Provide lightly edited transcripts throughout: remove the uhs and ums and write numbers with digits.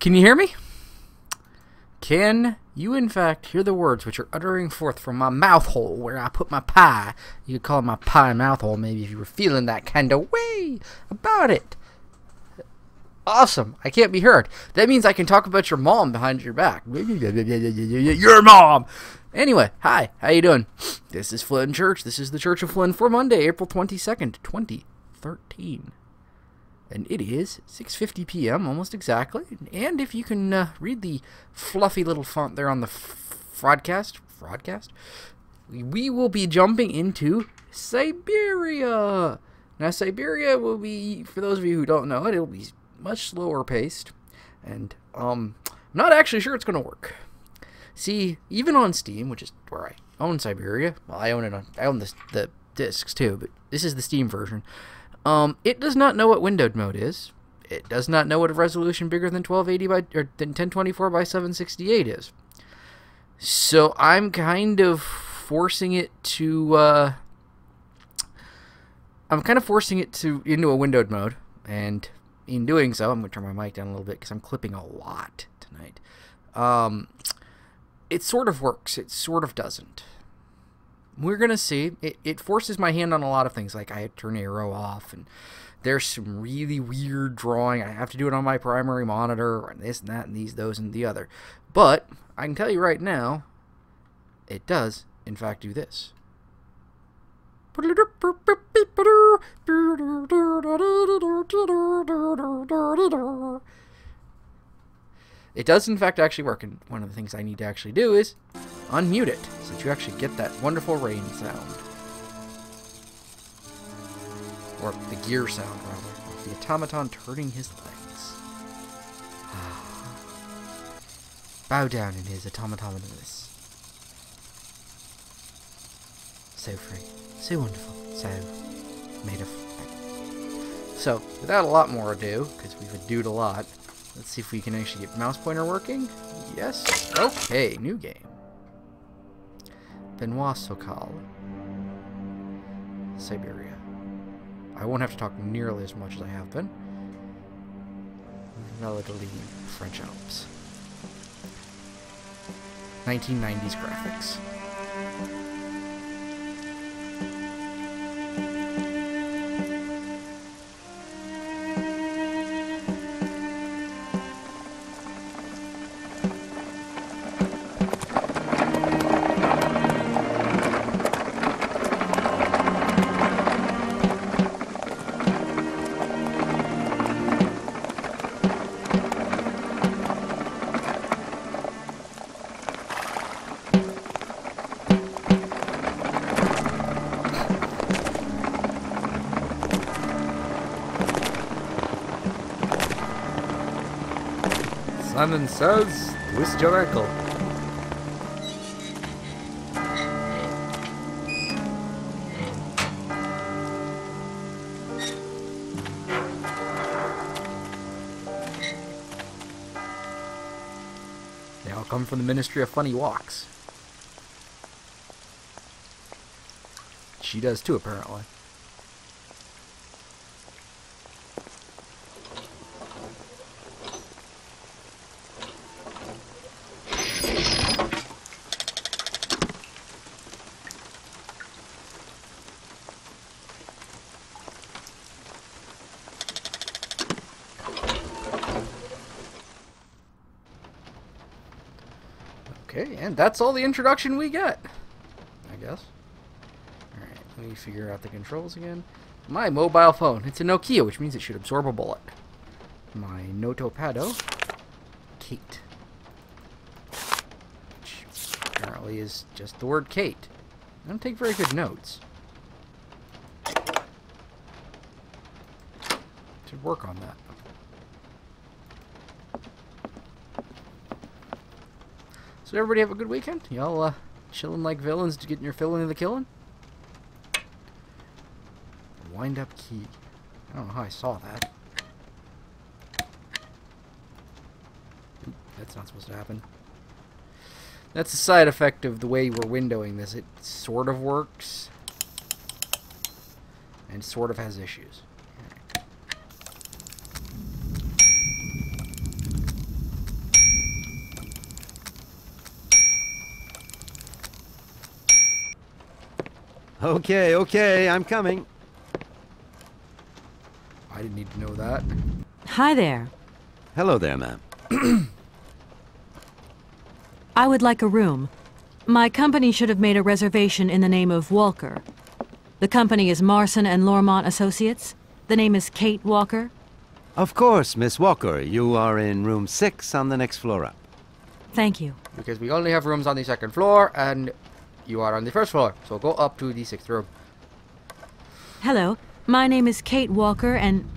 Can you hear me? Can you, in fact, hear the words which are uttering forth from my mouth hole where I put my pie? You could call it my pie mouth hole, maybe, if you were feeling that kind of way about it. Awesome. I can't be heard. That means I can talk about your mom behind your back. Your mom! Anyway, hi. How you doing? This is Flynn Church. This is the Church of Flynn for Monday, April 22nd, 2013. And it is 6:50 p.m. almost exactly. And if you can read the fluffy little font there on the fraudcast, we will be jumping into Syberia. Now, Syberia will be, for those of you who don't know it, will be much slower paced. And I'm not actually sure it's going to work. See, even on Steam, which is where I own Syberia, well, I own the discs too, but this is the Steam version. It does not know what windowed mode is. It does not know what a resolution bigger than 1280 by or than 1024 by 768 is. So I'm kind of forcing it to into a windowed mode, and in doing so, I'm going to turn my mic down a little bit because I'm clipping a lot tonight. It sort of works. It sort of doesn't. We're going to see. It forces my hand on a lot of things, like I turn arrow off, and there's some really weird drawing. I have to do it on my primary monitor, and this and that, and these, those, and the other. But I can tell you right now, it does, in fact, do this. It does, in fact, actually work, and one of the things I need to actually do is unmute it, so that you actually get that wonderful rain sound. Or the gear sound, rather, of the automaton turning his legs. Bow down in his automatoness. So free, so wonderful, so made of... So, without a lot more ado, because we've adoed a lot, let's see if we can actually get mouse pointer working. Yes. Okay, new game. Benoit Sokal. Syberia. I won't have to talk nearly as much as I have been. Relatively French Alps. 1990s graphics. Simon says, twist your ankle. They all come from the Ministry of Funny Walks. She does too, apparently. Okay, and that's all the introduction we get, I guess. Alright, let me figure out the controls again. My mobile phone. It's a Nokia, which means it should absorb a bullet. My notepado. Kate. Which apparently is just the word Kate. I don't take very good notes. Should work on that. So everybody have a good weekend? Y'all chilling like villains to getting your filling of the killing? Wind up key. I don't know how I saw that. Oop, that's not supposed to happen. That's a side effect of the way we're windowing this. It sort of works. And sort of has issues. Okay, okay, I'm coming. I didn't need to know that. Hi there. Hello there, ma'am. I would like a room. My company should have made a reservation in the name of Walker. The company is Marson and Lormont Associates. The name is Kate Walker. Of course, Miss Walker. You are in room 6 on the next floor up. Thank you. Because we only have rooms on the 2nd floor, and you are on the 1st floor. So go up to the 6th room. Hello. My name is Kate Walker and...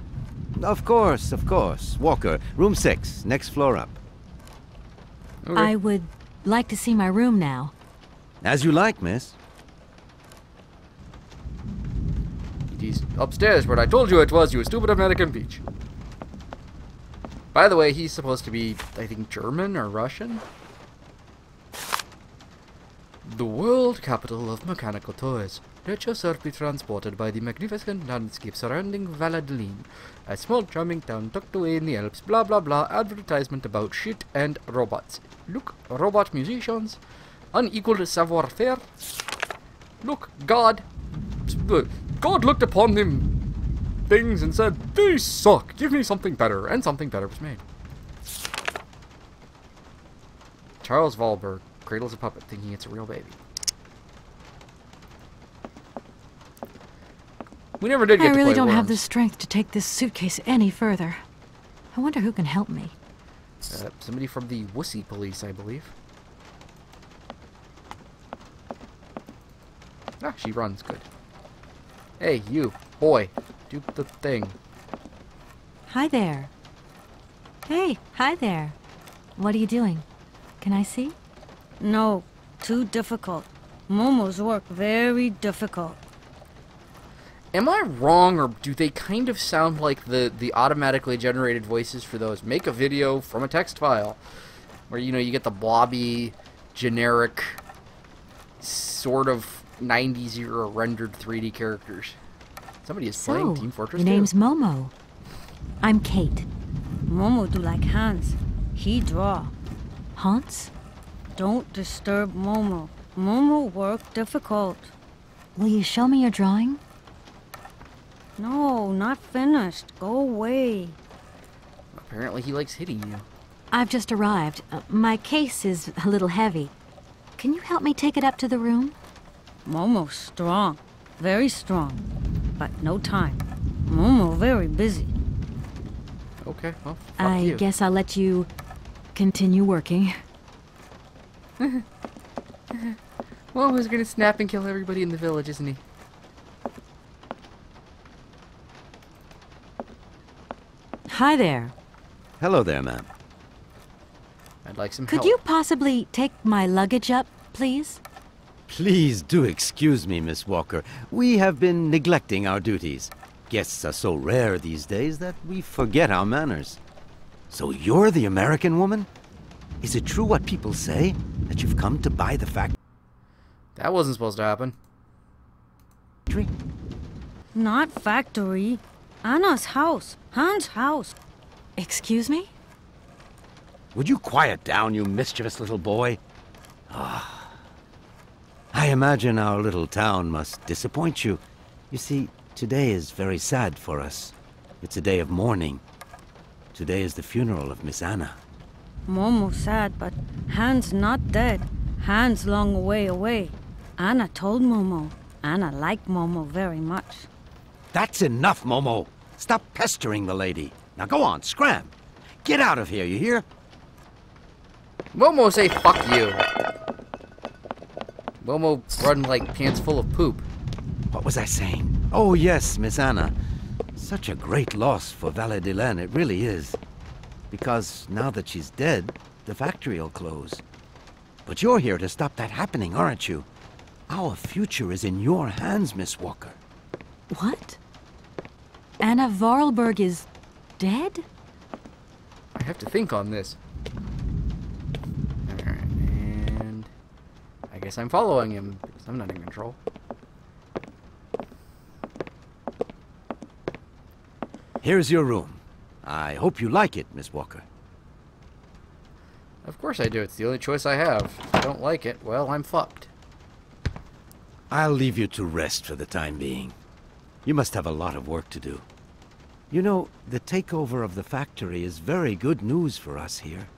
Of course, of course. Walker, room 6, next floor up. Okay. I would like to see my room now. As you like, miss. He's upstairs, where I told you it was, you stupid American peach. By the way, he's supposed to be, I think, German or Russian? The world capital of mechanical toys. Let yourself be transported by the magnificent landscape surrounding Valladolid, a small charming town tucked away in the Alps. Blah blah blah. Advertisement about shit and robots. Look, robot musicians, unequaled savoir-faire. Look, God looked upon them things and said, "These suck. Give me something better." And something better was made. Charles Wahlberg cradles a puppet, thinking it's a real baby. We never did get to play I really don't have Worms. the strength to take this suitcase any further. I wonder who can help me. Somebody from the Wussy Police, I believe. Ah, she runs good. Hey, you, boy, do the thing. Hi there. Hey, hi there. What are you doing? Can I see? No, too difficult. Momo's work very difficult. Am I wrong, or do they kind of sound like the automatically generated voices for those make a video from a text file? Where, you know, you get the blobby, generic, sort of 90s era rendered 3D characters. Somebody is playing Team Fortress 2. Your name's Momo. I'm Kate. Momo do like Hans. He draw. Hans? Don't disturb Momo. Momo work difficult. Will you show me your drawing? No, not finished. Go away. Apparently he likes hitting you. I've just arrived. My case is a little heavy. Can you help me take it up to the room? Momo strong. Very strong. But no time. Momo very busy. Okay, well, fuck I you. guess I'll let you continue working. Well, who's gonna snap and kill everybody in the village, isn't he? Hi there. Hello there, ma'am. I'd like some Could help. you possibly take my luggage up, please? Please do excuse me, Miss Walker. We have been neglecting our duties. Guests are so rare these days that we forget our manners. So you're the American woman? Is it true what people say? That you've come to buy the factory? That wasn't supposed to happen. Not factory. Anna's house. Hans' house. Excuse me? Would you quiet down, you mischievous little boy? I imagine our little town must disappoint you. You see, today is very sad for us. It's a day of mourning. Today is the funeral of Miss Anna. Momo sad, but Hans not dead. Hans long way away. Anna told Momo. Anna like Momo very much. That's enough, Momo. Stop pestering the lady. Now go on, scram. Get out of here, you hear? Momo say fuck you. Momo run like pants full of poop. What was I saying? Oh, yes, Miss Anna. Such a great loss for Valladolid, it really is. Because now that she's dead, the factory'll close. But you're here to stop that happening, aren't you? Our future is in your hands, Miss Walker. What? Anna Vorarlberg is dead? I have to think on this. Alright, and I guess I'm following him because I'm not in control. Here's your room. I hope you like it, Miss Walker. Of course I do. It's the only choice I have. If I don't like it, well, I'm fucked. I'll leave you to rest for the time being. You must have a lot of work to do. You know, the takeover of the factory is very good news for us here.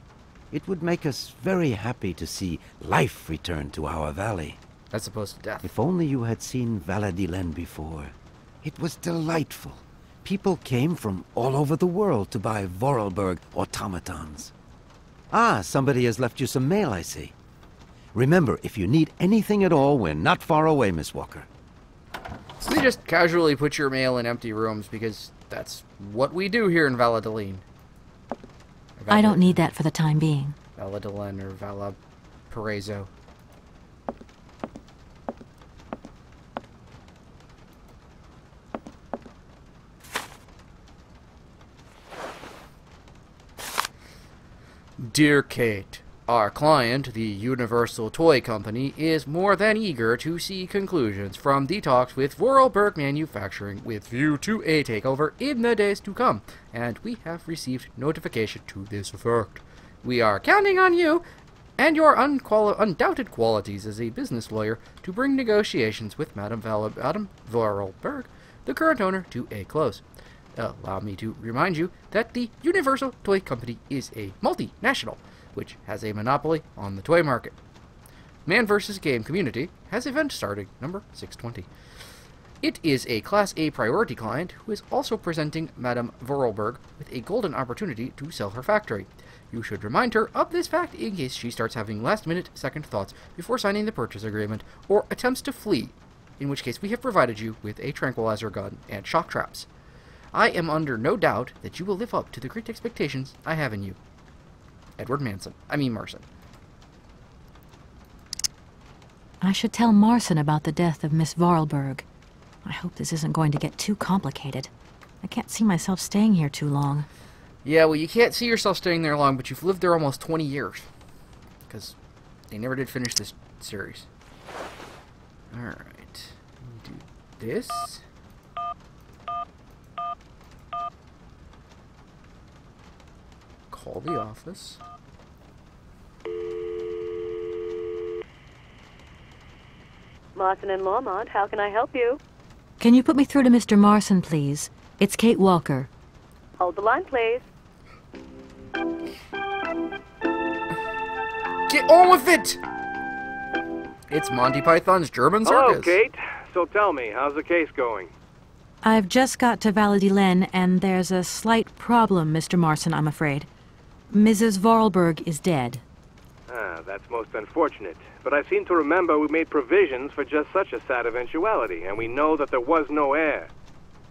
It would make us very happy to see life return to our valley. As opposed to death. If only you had seen Valadilen before. It was delightful. People came from all over the world to buy Vorarlberg automatons. Ah, somebody has left you some mail, I see. Remember, if you need anything at all, we're not far away, Miss Walker. We just casually put your mail in empty rooms because that's what we do here in Valadilen. I don't need that for the time being. Valadilen or Valparaiso. Dear Kate, our client, the Universal Toy Company, is more than eager to see conclusions from the talks with Vorarlberg Manufacturing with view to a takeover in the days to come, and we have received notification to this effect. We are counting on you and your undoubted qualities as a business lawyer to bring negotiations with Madame Vorarlberg, the current owner, to a close. Allow me to remind you that the Universal Toy Company is a multinational, which has a monopoly on the toy market. Man vs. Game Community has event starting number 620. It is a Class A priority client who is also presenting Madame Vorarlberg with a golden opportunity to sell her factory. You should remind her of this fact in case she starts having last-minute second thoughts before signing the purchase agreement or attempts to flee, in which case we have provided you with a tranquilizer gun and shock traps. I am under no doubt that you will live up to the great expectations I have in you. Edward Marson. I should tell Marson about the death of Miss Vorarlberg. I hope this isn't going to get too complicated. I can't see myself staying here too long. Yeah, well, you can't see yourself staying there long, but you've lived there almost 20 years. Because they never did finish this series. Alright. Do this. Call the office. Marson and Lormont, how can I help you? Can you put me through to Mr. Marson, please? It's Kate Walker. Hold the line, please. Get on with it! It's Monty Python's German circus. Hello, Kate. So tell me, how's the case going? I've just got to Valadilen, and there's a slight problem, Mr. Marson, I'm afraid. Mrs. Vorarlberg is dead. Ah, that's most unfortunate. But I seem to remember we made provisions for just such a sad eventuality, and we know that there was no heir.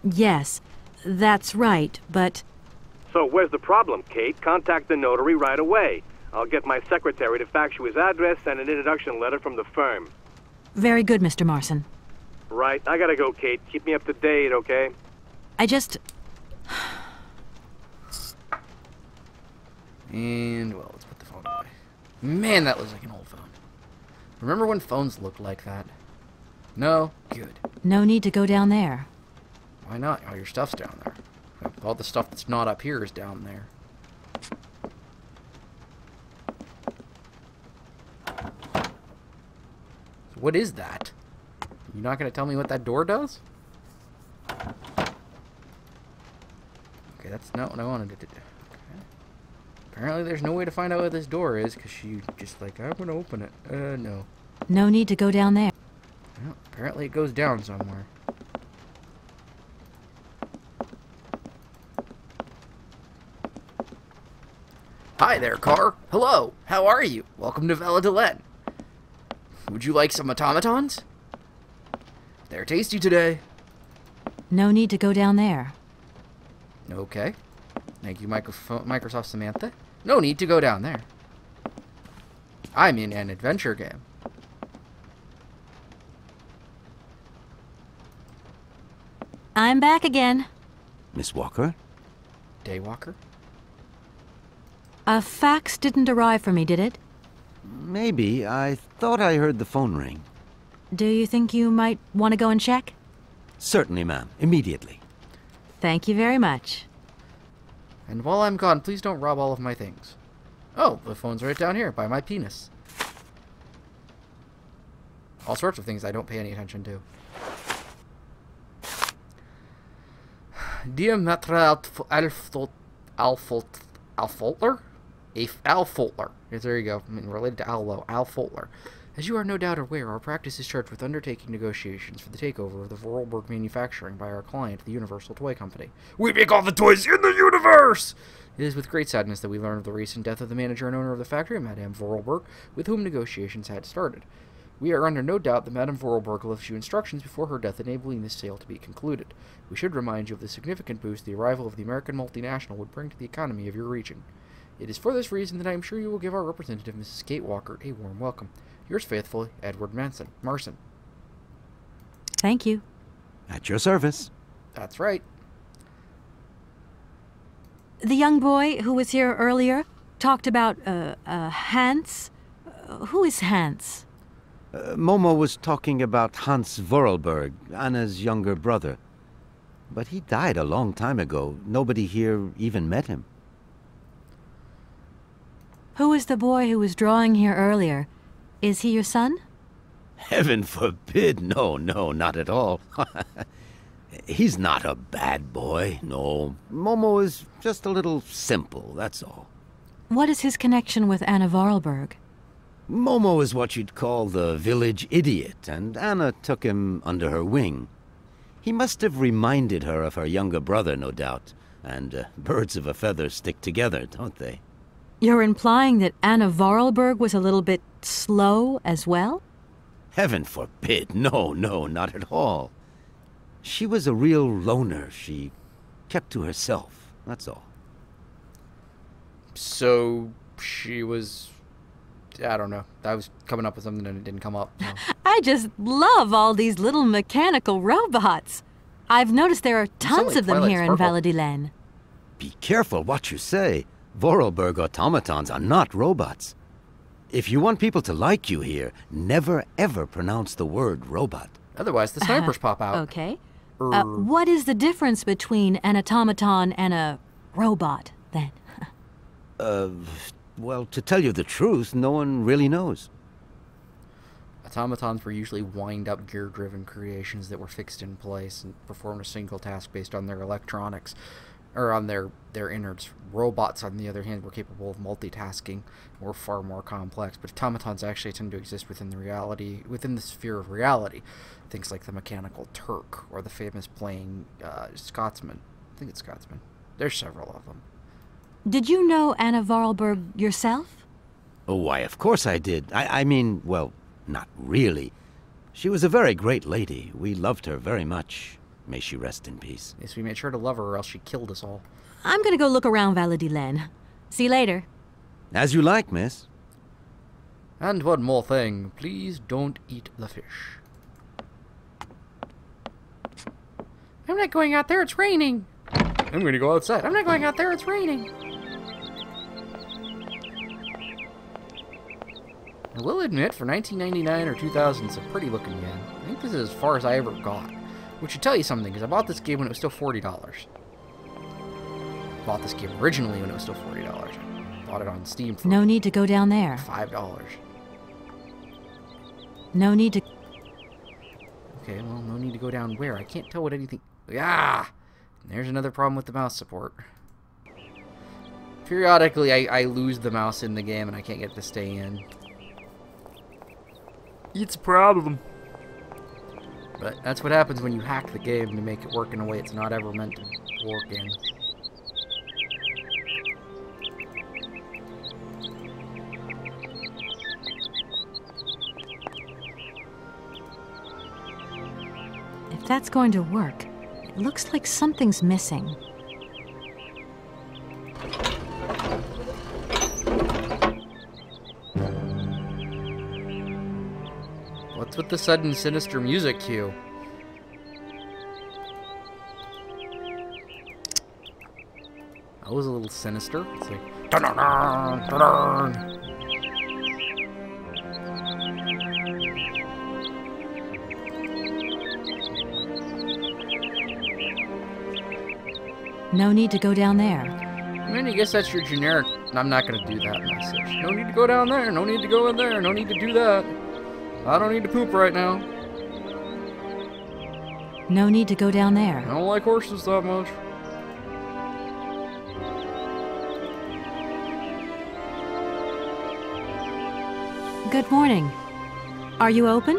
Yes, that's right, but... So where's the problem, Kate? Contact the notary right away. I'll get my secretary to fax you his address and an introduction letter from the firm. Very good, Mr. Marson. Right, I gotta go, Kate. Keep me up to date, okay? I just... And, well, let's put the phone away. Man, that looks like an old phone. Remember when phones looked like that? No? Good. No need to go down there. Why not? All your stuff's down there. All the stuff that's not up here is down there. What is that? You're not going to tell me what that door does? Okay, that's not what I wanted it to do. Okay. Apparently there's no way to find out what this door is, because she just like, I'm going to open it. No. No need to go down there. Well, apparently it goes down somewhere. Hi there, car. Hello. How are you? Welcome to Valadilen. Would you like some automatons? They're tasty today. No need to go down there. Okay. Thank you, Microsoft Samantha. No need to go down there. I'm in an adventure game. I'm back again. Miss Walker? Daywalker? A fax didn't arrive for me, did it? Maybe. I thought I heard the phone ring. Do you think you might want to go and check? Certainly, ma'am. Immediately. Thank you very much. And while I'm gone, please don't rob all of my things. Oh, the phone's right down here by my penis. All sorts of things I don't pay any attention to. Diametra Alfolter? Alfolter. Yes, there you go. I mean, related to Alfolter. As you are no doubt aware, our practice is charged with undertaking negotiations for the takeover of the Vorarlberg manufacturing by our client, the Universal Toy Company. We make all the toys in the universe! It is with great sadness that we learn of the recent death of the manager and owner of the factory, Madame Vorarlberg, with whom negotiations had started. We are under no doubt that Madame Vorarlberg left you instructions before her death enabling this sale to be concluded. We should remind you of the significant boost the arrival of the American multinational would bring to the economy of your region. It is for this reason that I am sure you will give our representative, Mrs. Kate Walker, a warm welcome. Yours faithfully, Edward Marson. Thank you. At your service. That's right. The young boy who was here earlier talked about, Hans. Who is Hans? Momo was talking about Hans Vorarlberg, Anna's younger brother. But he died a long time ago. Nobody here even met him. Who is the boy who was drawing here earlier? Is he your son? Heaven forbid, no, not at all. He's not a bad boy, no. Momo is just a little simple, that's all. What is his connection with Anna Vorarlberg? Momo is what you'd call the village idiot, and Anna took him under her wing. He must have reminded her of her younger brother, no doubt. And birds of a feather stick together, don't they? You're implying that Anna Vorarlberg was a little bit slow as well? Heaven forbid, no, not at all. She was a real loner. She kept to herself, that's all. So, she was... I don't know. I was coming up with something and it didn't come up. So. I just love all these little mechanical robots. I've noticed there are tons of them here in Valadilen. Be careful what you say. Vorarlberg automatons are not robots. If you want people to like you here, never ever pronounce the word robot. Otherwise, the snipers pop out. Okay. What is the difference between an automaton and a robot, then? Well, to tell you the truth, no one really knows. Automatons were usually wind-up, gear-driven creations that were fixed in place and performed a single task based on their electronics, or on their innards. Robots, on the other hand, were capable of multitasking, were far more complex, but automatons actually tend to exist within the sphere of reality. Things like the Mechanical Turk, or the famous playing Scotsman. I think it's Scotsman. There's several of them. Did you know Anna Vorarlberg yourself? Oh, why, of course I did. I mean, well, not really. She was a very great lady. We loved her very much. May she rest in peace. Yes, we made sure to love her or else she killed us all. I'm gonna go look around Valadilen. See you later. As you like, miss. And one more thing. Please don't eat the fish. I'm not going out there, it's raining. I'm gonna go outside. I'm not going out there, it's raining. I will admit, for 1999 or 2000, it's a pretty looking game. I think this is as far as I ever got. Which should tell you something, because I bought this game when it was still $40. Bought this game originally when it was still $40. Bought it on Steam for no need to go down there. $5. No need to... Okay, well, no need to go down where? I can't tell what anything... Ah! There's another problem with the mouse support. Periodically, I lose the mouse in the game and I can't get it to stay in. It's a problem. But that's what happens when you hack the game to make it work in a way it's not ever meant to work in. If that's going to work, it looks like something's missing. What's with the sudden sinister music cue? That was a little sinister. It's like... Dun-dun-dun, dun-dun. No need to go down there. I mean, I guess that's your generic... I'm not going to do that message. No need to go down there. No need to go in there. No need to do that. I don't need to poop right now. No need to go down there. I don't like horses that much. Good morning. Are you open?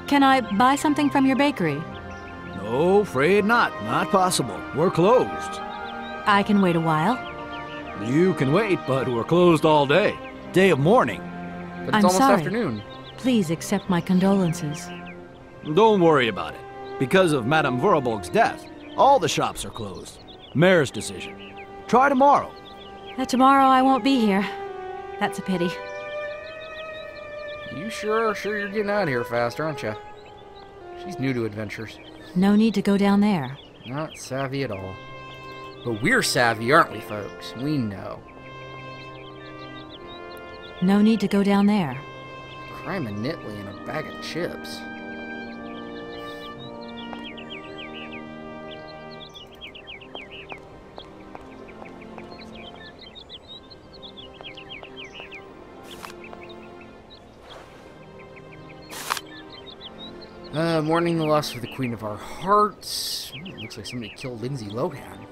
Can I buy something from your bakery? No, afraid not. Not possible. We're closed. I can wait a while. You can wait, but we're closed all day. Day of mourning. But it's I'm almost sorry. afternoon. Please accept my condolences. Don't worry about it. Because of Madame Vorarlberg's death, all the shops are closed. Mayor's decision. Try tomorrow. Tomorrow I won't be here. That's a pity. You sure you're getting out of here fast, aren't you? She's new to adventures. No need to go down there. Not savvy at all. But we're savvy, aren't we, folks? We know. No need to go down there. Crime and Nitley and a bag of chips. Mourning the loss of the Queen of Our Hearts. It looks like somebody killed Lindsay Lohan.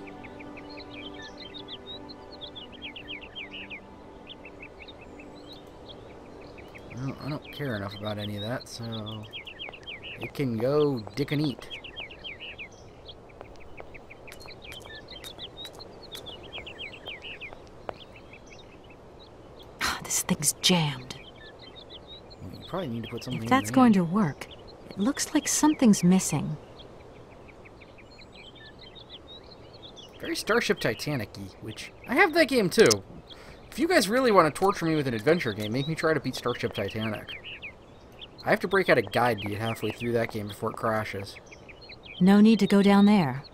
Well, I don't care enough about any of that, so it can go dick and eat. This thing's jammed. You probably need to put something If in that's there. going to work, it looks like something's missing. Very Starship Titanic-y, which I have that game too. If you guys really want to torture me with an adventure game, make me try to beat Starship Titanic. I have to break out a guide to get halfway through that game before it crashes. No need to go down there.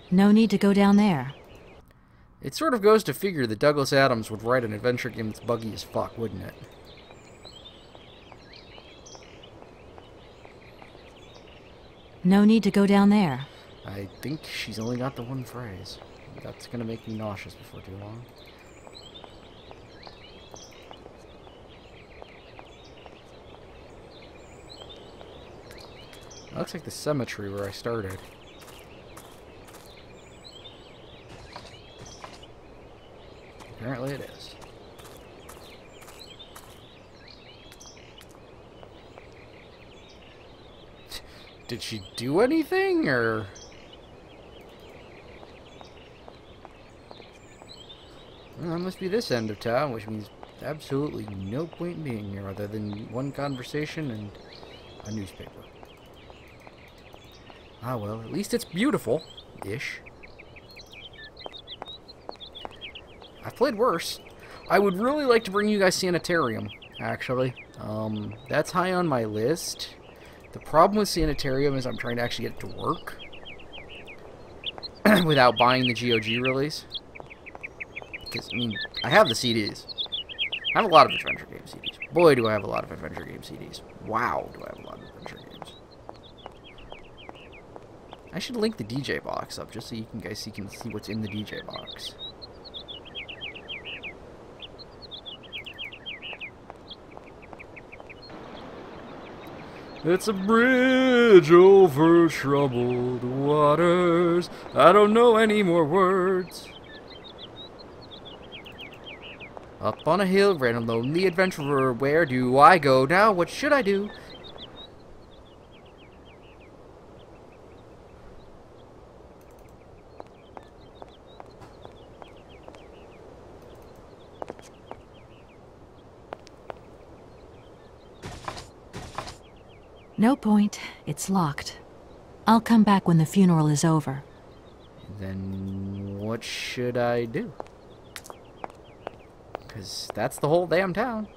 No need to go down there. It sort of goes to figure that Douglas Adams would write an adventure game that's buggy as fuck, wouldn't it? No need to go down there. I think she's only got the one phrase. That's gonna make me nauseous before too long. That looks like the cemetery where I started. Apparently it is. Did she do anything, or...? Well, that must be this end of town, which means absolutely no point in being here other than one conversation and a newspaper. Ah well, at least it's beautiful-ish. I've played worse. I would really like to bring you guys Sanitarium, actually. That's high on my list. The problem with Sanitarium is I'm trying to actually get it to work without buying the GOG release. Because, I mean, I have the CDs. I have a lot of adventure game CDs. Boy, do I have a lot of adventure game CDs. Wow, do I have a lot of adventure games. I should link the DJ box up just so you guys can see what's in the DJ box. It's a bridge over troubled waters. I don't know any more words. Up on a hill, ran a lonely adventurer. Where do I go now? What should I do? No point. It's locked. I'll come back when the funeral is over. Then what should I do? Because that's the whole damn town.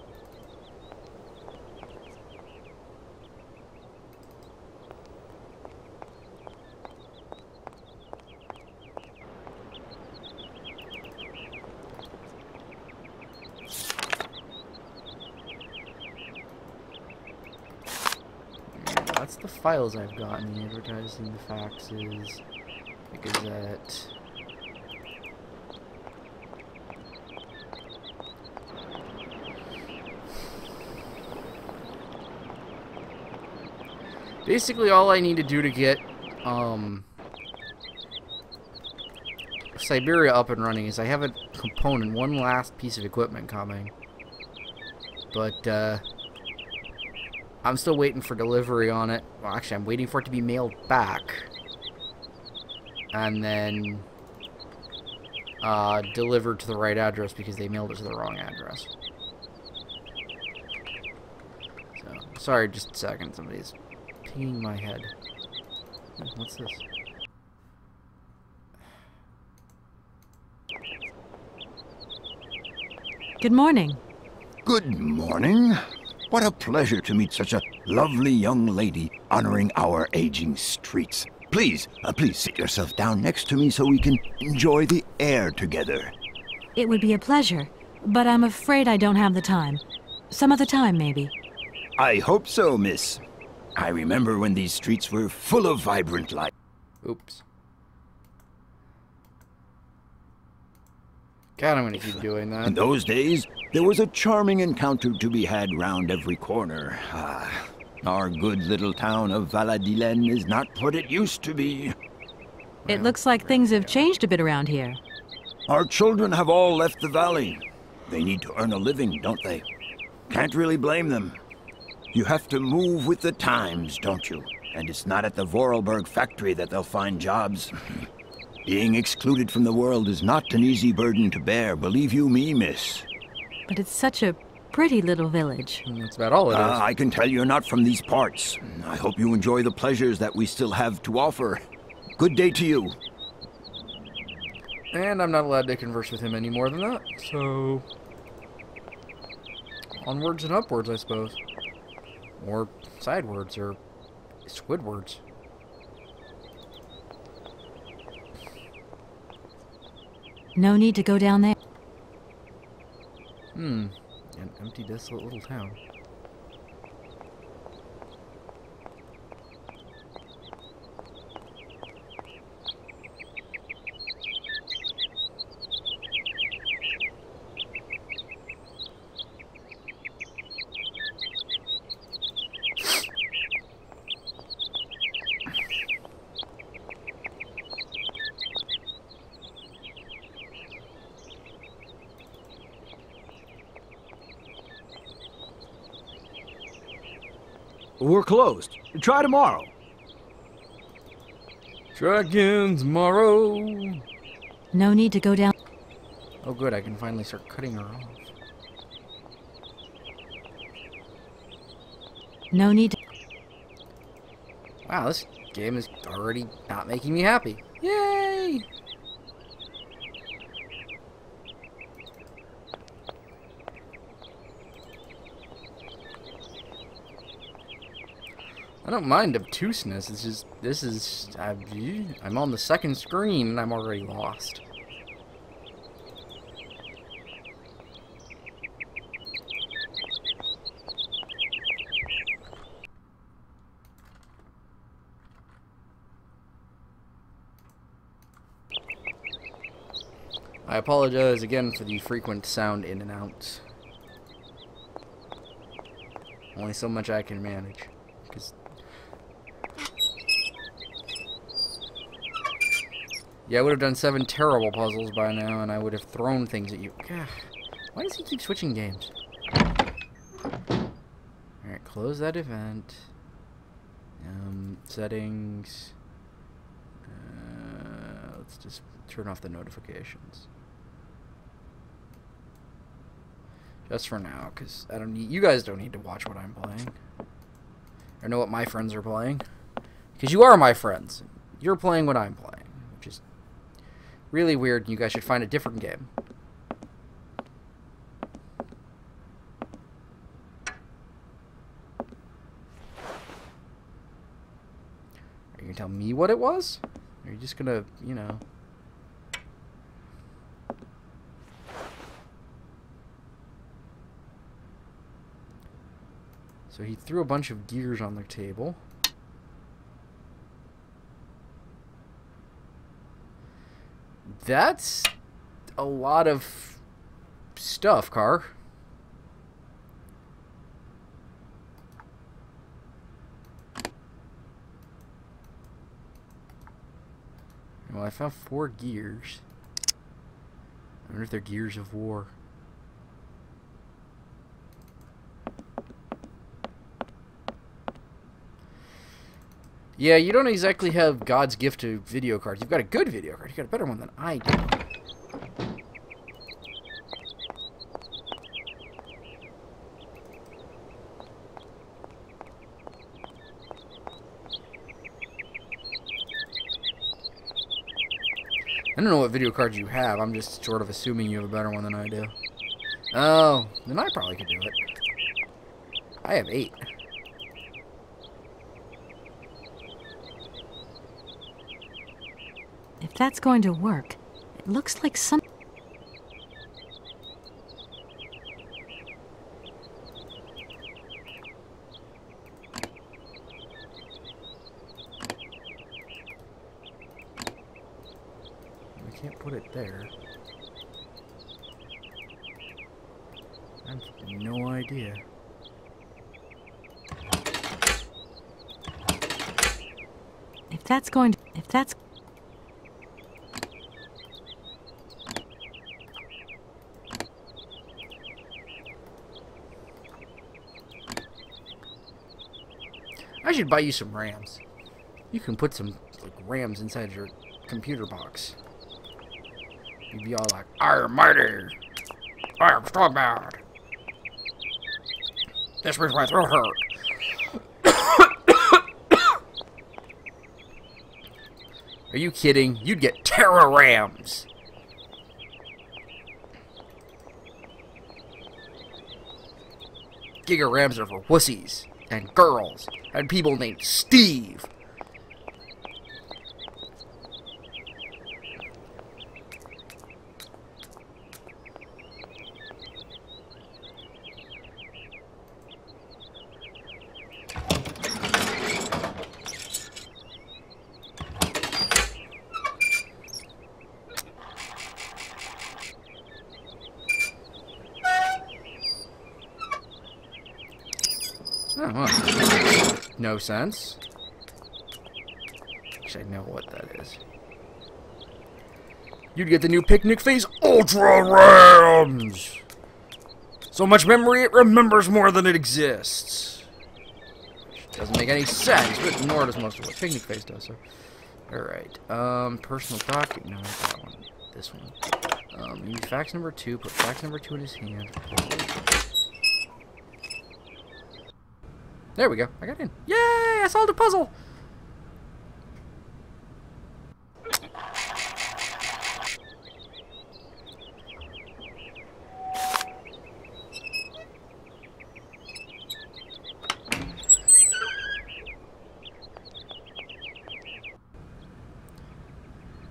That's the files I've gotten, the advertising, the faxes, the Gazette. Basically, all I need to do to get Syberia up and running is I have a component, one last piece of equipment coming. But, I'm still waiting for delivery on it. Well, actually, I'm waiting for it to be mailed back. And then, delivered to the right address because they mailed it to the wrong address. So, sorry, just a second. Somebody's pinging my head. What's this? Good morning. Good morning. What a pleasure to meet such a lovely young lady honoring our aging streets. Please sit yourself down next to me so we can enjoy the air together. It would be a pleasure, but I'm afraid I don't have the time. Some other time, maybe. I hope so, miss. I remember when these streets were full of vibrant life. Oops. God, I'm gonna keep doing that. In those days, there was a charming encounter to be had round every corner. Our good little town of Valadillen is not what it used to be. It looks like things have changed a bit around here. Our children have all left the valley. They need to earn a living, don't they? Can't really blame them. You have to move with the times, don't you? And it's not at the Vorarlberg factory that they'll find jobs. Being excluded from the world is not an easy burden to bear, believe you me, miss. But it's such a pretty little village. That's about all it is. I can tell you're not from these parts. I hope you enjoy the pleasures that we still have to offer. Good day to you. And I'm not allowed to converse with him any more than that, so... onwards and upwards, I suppose. Or sidewards, or squidwards. No need to go down there. An empty, desolate little town. We're closed. Try tomorrow. Try again tomorrow. No need to go down. Oh good, I can finally start cutting her off. No need to... Wow, this game is already not making me happy. Yay! I don't mind obtuseness, it's just, this is, I'm on the second screen and I'm already lost. I apologize again for the frequent sound in and out. Only so much I can manage. 'Cause yeah, I would have done 7 terrible puzzles by now, and I would have thrown things at you. Gah, why does he keep switching games? Alright, close that event. Settings. Let's just turn off the notifications. Just for now, because I don't need, you guys don't need to watch what I'm playing. Or know what my friends are playing. Because you are my friends. You're playing what I'm playing. Which is really weird, and you guys should find a different game. Are you gonna tell me what it was? Or are you just gonna, you know... So he threw a bunch of gears on the table. That's a lot of stuff, Car. Well, I found 4 gears. I wonder if they're gears of war. Yeah, you don't exactly have God's gift to video cards. You've got a good video card. You've got a better one than I do. I don't know what video cards you have. I'm just sort of assuming you have a better one than I do. Oh, then I probably could do it. I have 8. If that's going to work, it looks like some... We can't put it there. I have no idea. If that's going to... If that's... I should buy you some RAMs. You can put some like RAMs inside your computer box. You'd be all like, I'm mighty. I'm so bad. This makes my throat hurt. Are you kidding? You'd get Terra RAMs. Giga RAMs are for wussies and girls and people named Steve. Oh, well. No sense. Actually, I know what that is. You'd get the new Picnic Phase Ultra RAMs! So much memory it remembers more than it exists. Which doesn't make any sense, but nor does most of what Picnic Phase does, so... Alright, personal docket, no, not that one. This one. Use fax number 2, put fax number 2 in his hand. There we go. I got in. Yay! I solved a puzzle!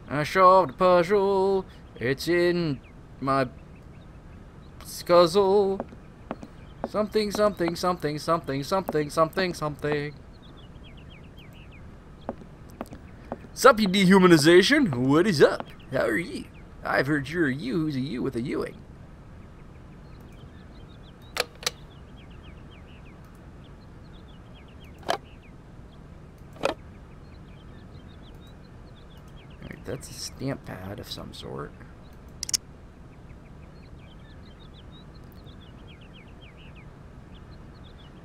I solved a puzzle. It's in my scuzzle. Something, something, something, something, something, something, something. Sup, you dehumanization? What is up? How are you? I've heard you're a you who's a you with a Ewing. Alright, that's a stamp pad of some sort.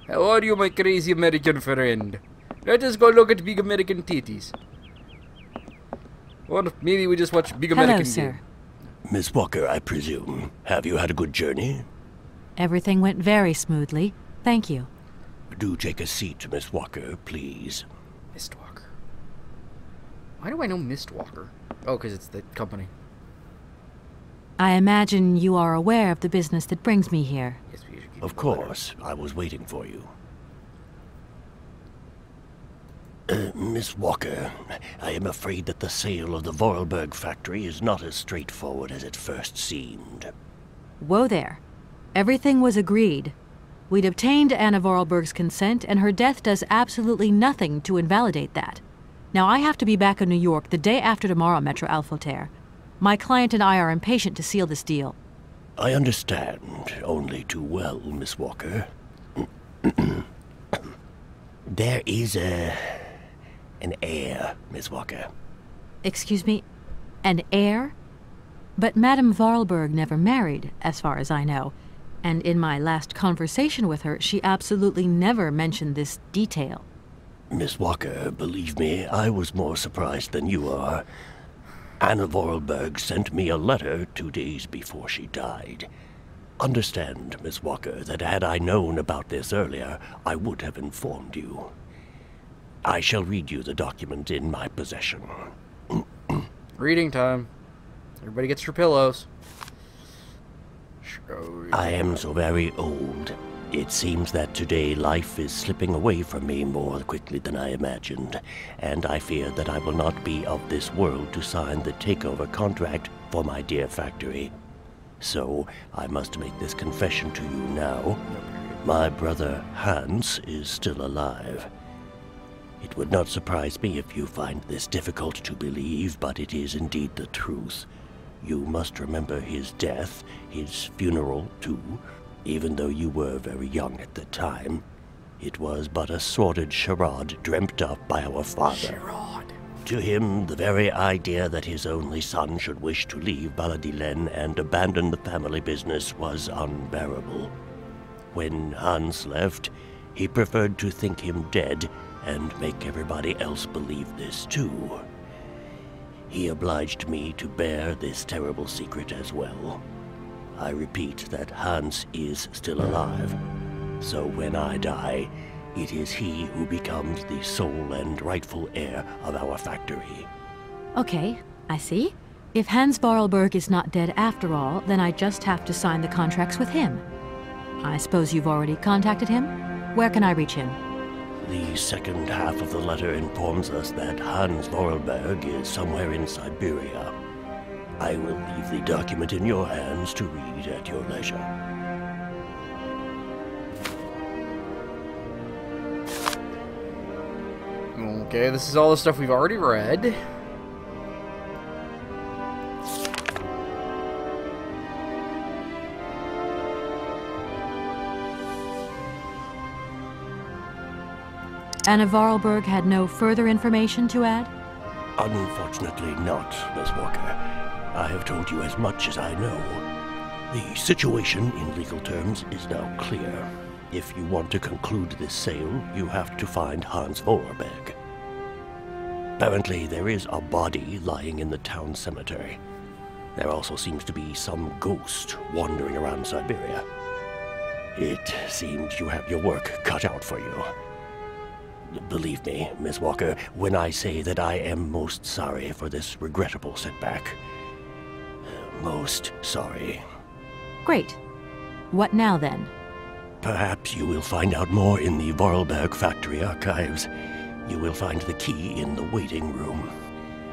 How are you, my crazy American friend? Let us go look at big American titties. Or maybe we just watch big American... Hello, sir. Miss Walker, I presume. Have you had a good journey? Everything went very smoothly. Thank you. Do take a seat, Miss Walker, please. Mistwalker. Why do I know Mistwalker? Oh, because it's the company. I imagine you are aware of the business that brings me here. Yes, we should give Of him a letter. course. I was waiting for you. Miss Walker, I am afraid that the sale of the Vorarlberg factory is not as straightforward as it first seemed. Whoa there. Everything was agreed. We'd obtained Anna Vorarlberg's consent, and her death does absolutely nothing to invalidate that. Now, I have to be back in New York the day after tomorrow, Metro Alphoter. My client and I are impatient to seal this deal. I understand only too well, Miss Walker. There is an air, Miss Walker. Excuse me? An heir? But Madame Vorarlberg never married, as far as I know. And in my last conversation with her, she absolutely never mentioned this detail. Miss Walker, believe me, I was more surprised than you are. Anna Vorarlberg sent me a letter 2 days before she died. Understand, Miss Walker, that had I known about this earlier, I would have informed you. I shall read you the document in my possession. Reading time. Everybody gets your pillows. I am so very old. It seems that today life is slipping away from me more quickly than I imagined, and I fear that I will not be of this world to sign the takeover contract for my dear factory. So, I must make this confession to you now. My brother Hans is still alive. It would not surprise me if you find this difficult to believe, but it is indeed the truth. You must remember his death, his funeral too. Even though you were very young at the time, it was but a sordid charade dreamt up by our father. Charade. To him, the very idea that his only son should wish to leave Bala-Dilen and abandon the family business was unbearable. When Hans left, he preferred to think him dead and make everybody else believe this too. He obliged me to bear this terrible secret as well. I repeat that Hans is still alive, so when I die, it is he who becomes the sole and rightful heir of our factory. Okay, I see. If Hans Vorarlberg is not dead after all, then I just have to sign the contracts with him. I suppose you've already contacted him? Where can I reach him? The second half of the letter informs us that Hans Vorarlberg is somewhere in Syberia. I will leave the document in your hands to read at your leisure. Okay, this is all the stuff we've already read. Anna Vorarlberg had no further information to add? Unfortunately not, Miss Walker. I have told you as much as I know. The situation, in legal terms, is now clear. If you want to conclude this sale, you have to find Hans Vorarlberg. Apparently, there is a body lying in the town cemetery. There also seems to be some ghost wandering around Syberia. It seems you have your work cut out for you. Believe me, Miss Walker, when I say that I am most sorry for this regrettable setback. Most sorry. Great. What now, then? Perhaps you will find out more in the Vorarlberg factory archives. You will find the key in the waiting room.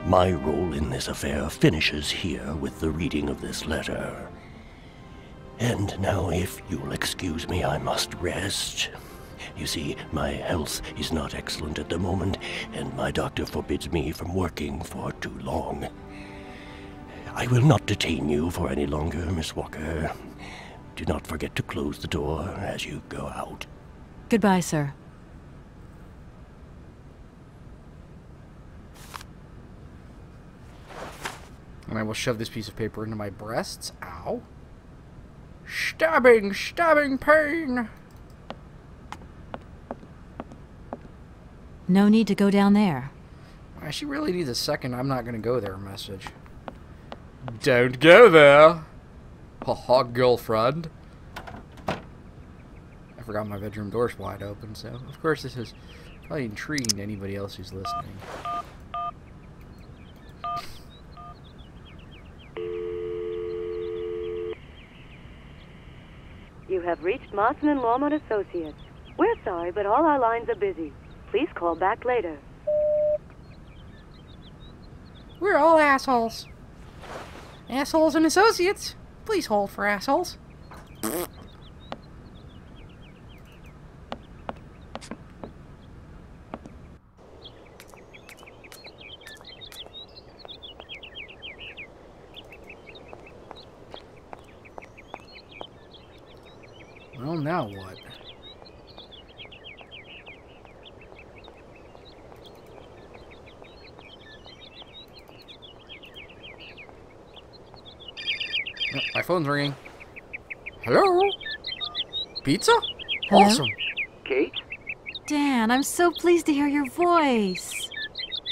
My role in this affair finishes here with the reading of this letter. And now, if you'll excuse me, I must rest. You see, my health is not excellent at the moment, and my doctor forbids me from working for too long. I will not detain you for any longer, Miss Walker. Do not forget to close the door as you go out. Goodbye, sir. And I will shove this piece of paper into my breasts. Ow. Stabbing! Stabbing pain! No need to go down there. She really needs a second I'm not going to go there message. Don't go there! Haha, girlfriend. I forgot my bedroom door's wide open, so of course this is probably intriguing to anybody else who's listening. You have reached Martin and Lawmont Associates. We're sorry, but all our lines are busy. Please call back later. We're all assholes. Assholes and associates. Please hold for assholes. Well, now what? Yep, my phone's ringing. Hello? Pizza? Hello? Awesome. Kate? Dan, I'm so pleased to hear your voice.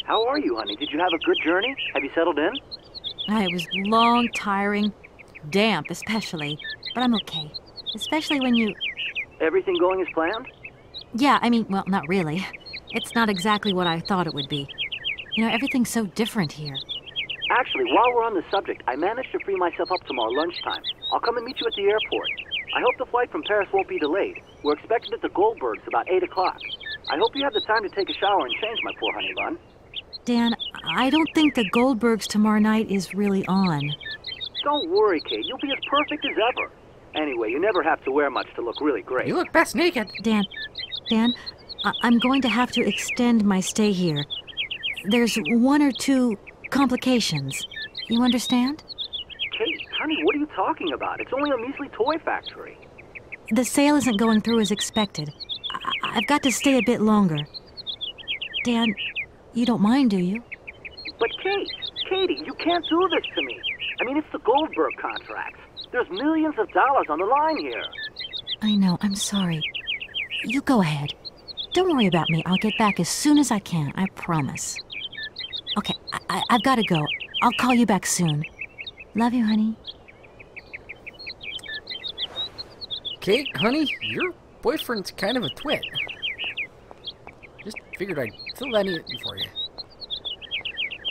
How are you, honey? Did you have a good journey? Have you settled in? It was long, tiring, damp especially, but I'm okay. Especially when you... Everything going as planned? Yeah, I mean, well, not really. It's not exactly what I thought it would be. You know, everything's so different here. Actually, while we're on the subject, I managed to free myself up tomorrow lunchtime. I'll come and meet you at the airport. I hope the flight from Paris won't be delayed. We're expected at the Goldbergs about 8 o'clock. I hope you have the time to take a shower and change, my poor honey bun. Dan, I don't think the Goldbergs tomorrow night is really on. Don't worry, Kate. You'll be as perfect as ever. Anyway, you never have to wear much to look really great. You look best naked. Dan, I'm going to have to extend my stay here. There's 1 or 2 complications. You understand? Kate, honey, what are you talking about? It's only a measly toy factory. The sale isn't going through as expected. I've got to stay a bit longer. Dan, you don't mind, do you? But Katie, you can't do this to me. I mean, it's the Goldberg contracts. There's millions of dollars on the line here. I know, I'm sorry. You go ahead. Don't worry about me. I'll get back as soon as I can, I promise. Okay, I've got to go. I'll call you back soon. Love you, honey. Kate, honey, your boyfriend's kind of a twit. Just figured I'd fill that in for you.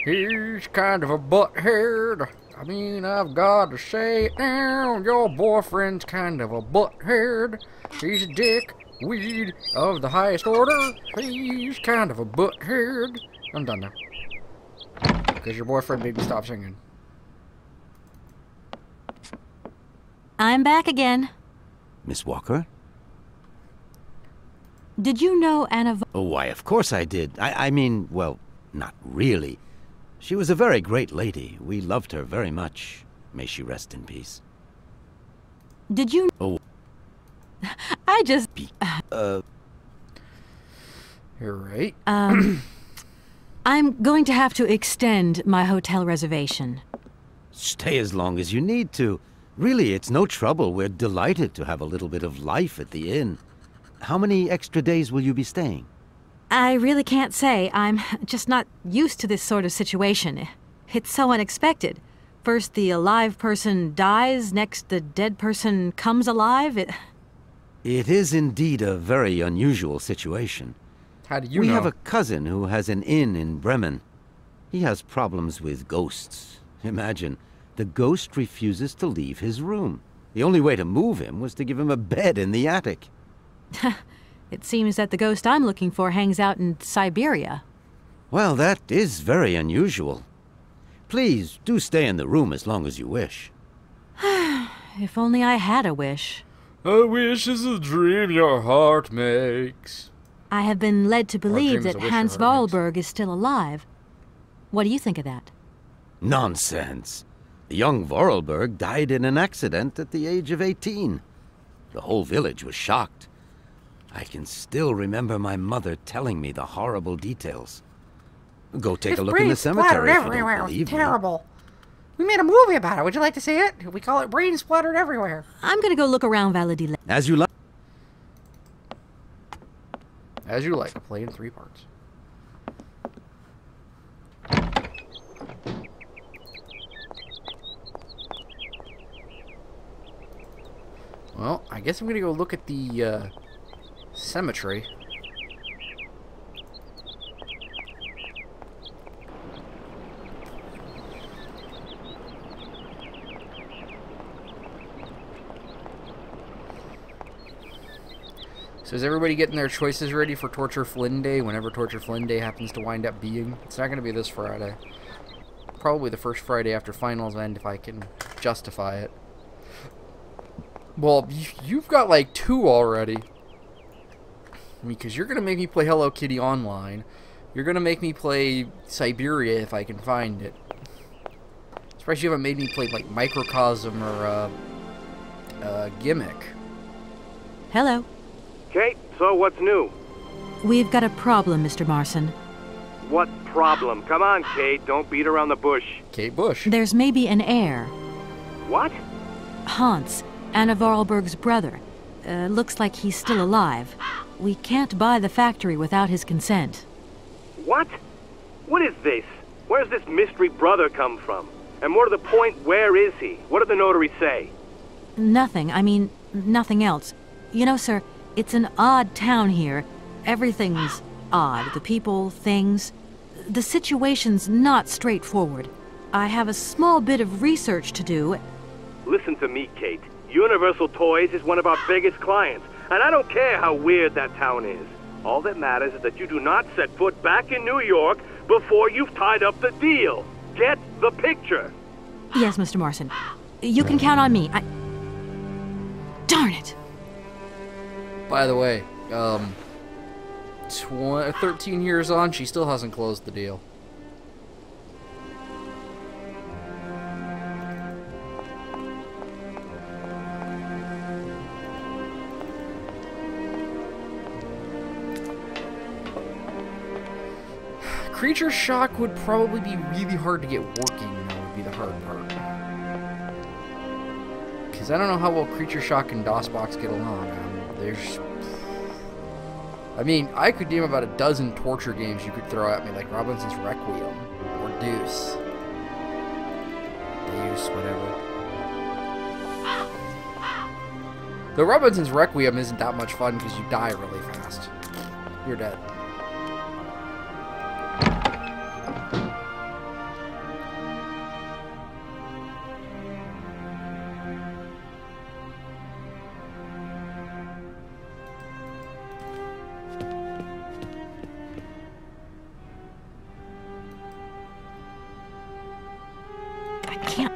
He's kind of a butthead. I mean, I've got to say it now. Your boyfriend's kind of a butthead. He's a dick weed of the highest order. He's kind of a butthead. I'm done now. Because your boyfriend made me stop singing. I'm back again. Miss Walker? Did you know Anna... Oh, why, of course I did. I mean, well, not really. She was a very great lady. We loved her very much. May she rest in peace. Did you... Oh. I just... You're right. I'm going to have to extend my hotel reservation. Stay as long as you need to. Really, it's no trouble. We're delighted to have a little bit of life at the inn. How many extra days will you be staying? I really can't say. I'm just not used to this sort of situation. It's so unexpected. First the alive person dies, next the dead person comes alive. It is indeed a very unusual situation. How do you know? We have a cousin who has an inn in Bremen. He has problems with ghosts. Imagine, the ghost refuses to leave his room. The only way to move him was to give him a bed in the attic. It seems that the ghost I'm looking for hangs out in Syberia. Well, that is very unusual. Please, do stay in the room as long as you wish. If only I had a wish. A wish is a dream your heart makes. I have been led to believe dreams that a wish Hans your heart makes. Wahlberg is still alive. What do you think of that? Nonsense. The young Vorarlberg died in an accident at the age of 18. The whole village was shocked. I can still remember my mother telling me the horrible details. Go take a look in the cemetery if you don't believe me. Terrible. We made a movie about it. Would you like to see it? We call it Brain Splattered Everywhere. I'm gonna go look around Valadila. As you like. As you like. Play in 3 parts. Well, I guess I'm gonna go look at the cemetery. So is everybody getting their choices ready for Torture Flynn Day, whenever Torture Flynn Day happens to wind up being? It's not going to be this Friday. Probably the first Friday after finals end, if I can justify it. Well, you've got like 2 already. Because you're going to make me play Hello Kitty Online. You're going to make me play Syberia if I can find it. Especially you haven't made me play like Microcosm or Gimmick. Hello. Kate, so what's new? We've got a problem, Mr. Marson. What problem? Come on, Kate. Don't beat around the bush. Kate Bush. There's maybe an heir. What? Hans, Anna Vorarlberg's brother. Looks like he's still alive. We can't buy the factory without his consent. What? What is this? Where's this mystery brother come from? And more to the point, where is he? What did the notary say? Nothing. I mean, nothing else. You know, sir, it's an odd town here. Everything's odd. The people, things. The situation's not straightforward. I have a small bit of research to do. Listen to me, Kate. Universal Toys is one of our biggest clients, and I don't care how weird that town is. All that matters is that you do not set foot back in New York before you've tied up the deal. Get the picture. Yes, Mr. Morrison. You can count on me. Darn it! By the way, 13 years on, she still hasn't closed the deal. Creature shock would probably be really hard to get working, that would be the hard part. Because I don't know how well creature shock and DOSBox get along. I mean, I could name about a dozen torture games you could throw at me, like Robinson's Requiem, or Deuce. Deuce, whatever. The Robinson's Requiem isn't that much fun because you die really fast. You're dead.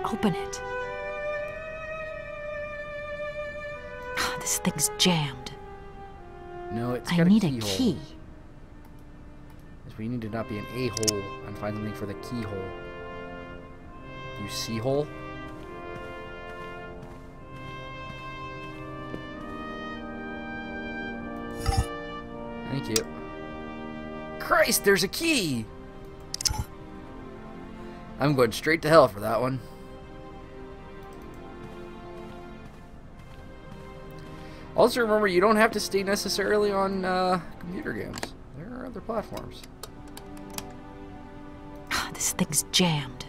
Open it. Oh, this thing's jammed. No, it's I got need a a key. We need to not be an a-hole and find something for the keyhole. You see hole? Thank you. Christ, there's a key! I'm going straight to hell for that one. Also remember, you don't have to stay necessarily on computer games. There are other platforms. Oh, this thing's jammed.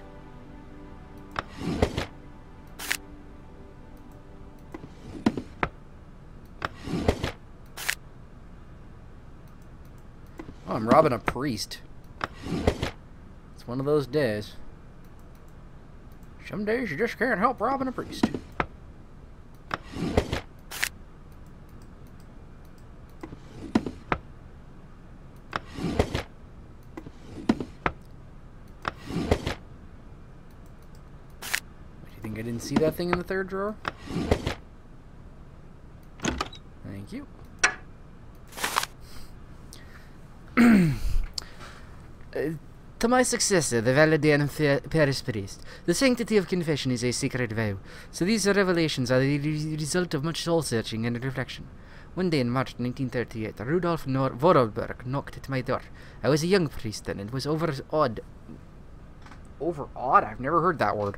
Oh, I'm robbing a priest. It's one of those days. Some days you just can't help robbing a priest. I didn't see that thing in the third drawer. Thank you. To my successor, the Valadian Parish Priest, the sanctity of confession is a sacred vow, so these revelations are the result of much soul-searching and reflection. One day in March 1938, Rudolf Vorarlberg knocked at my door. I was a young priest then, and was overawed? I've never heard that word.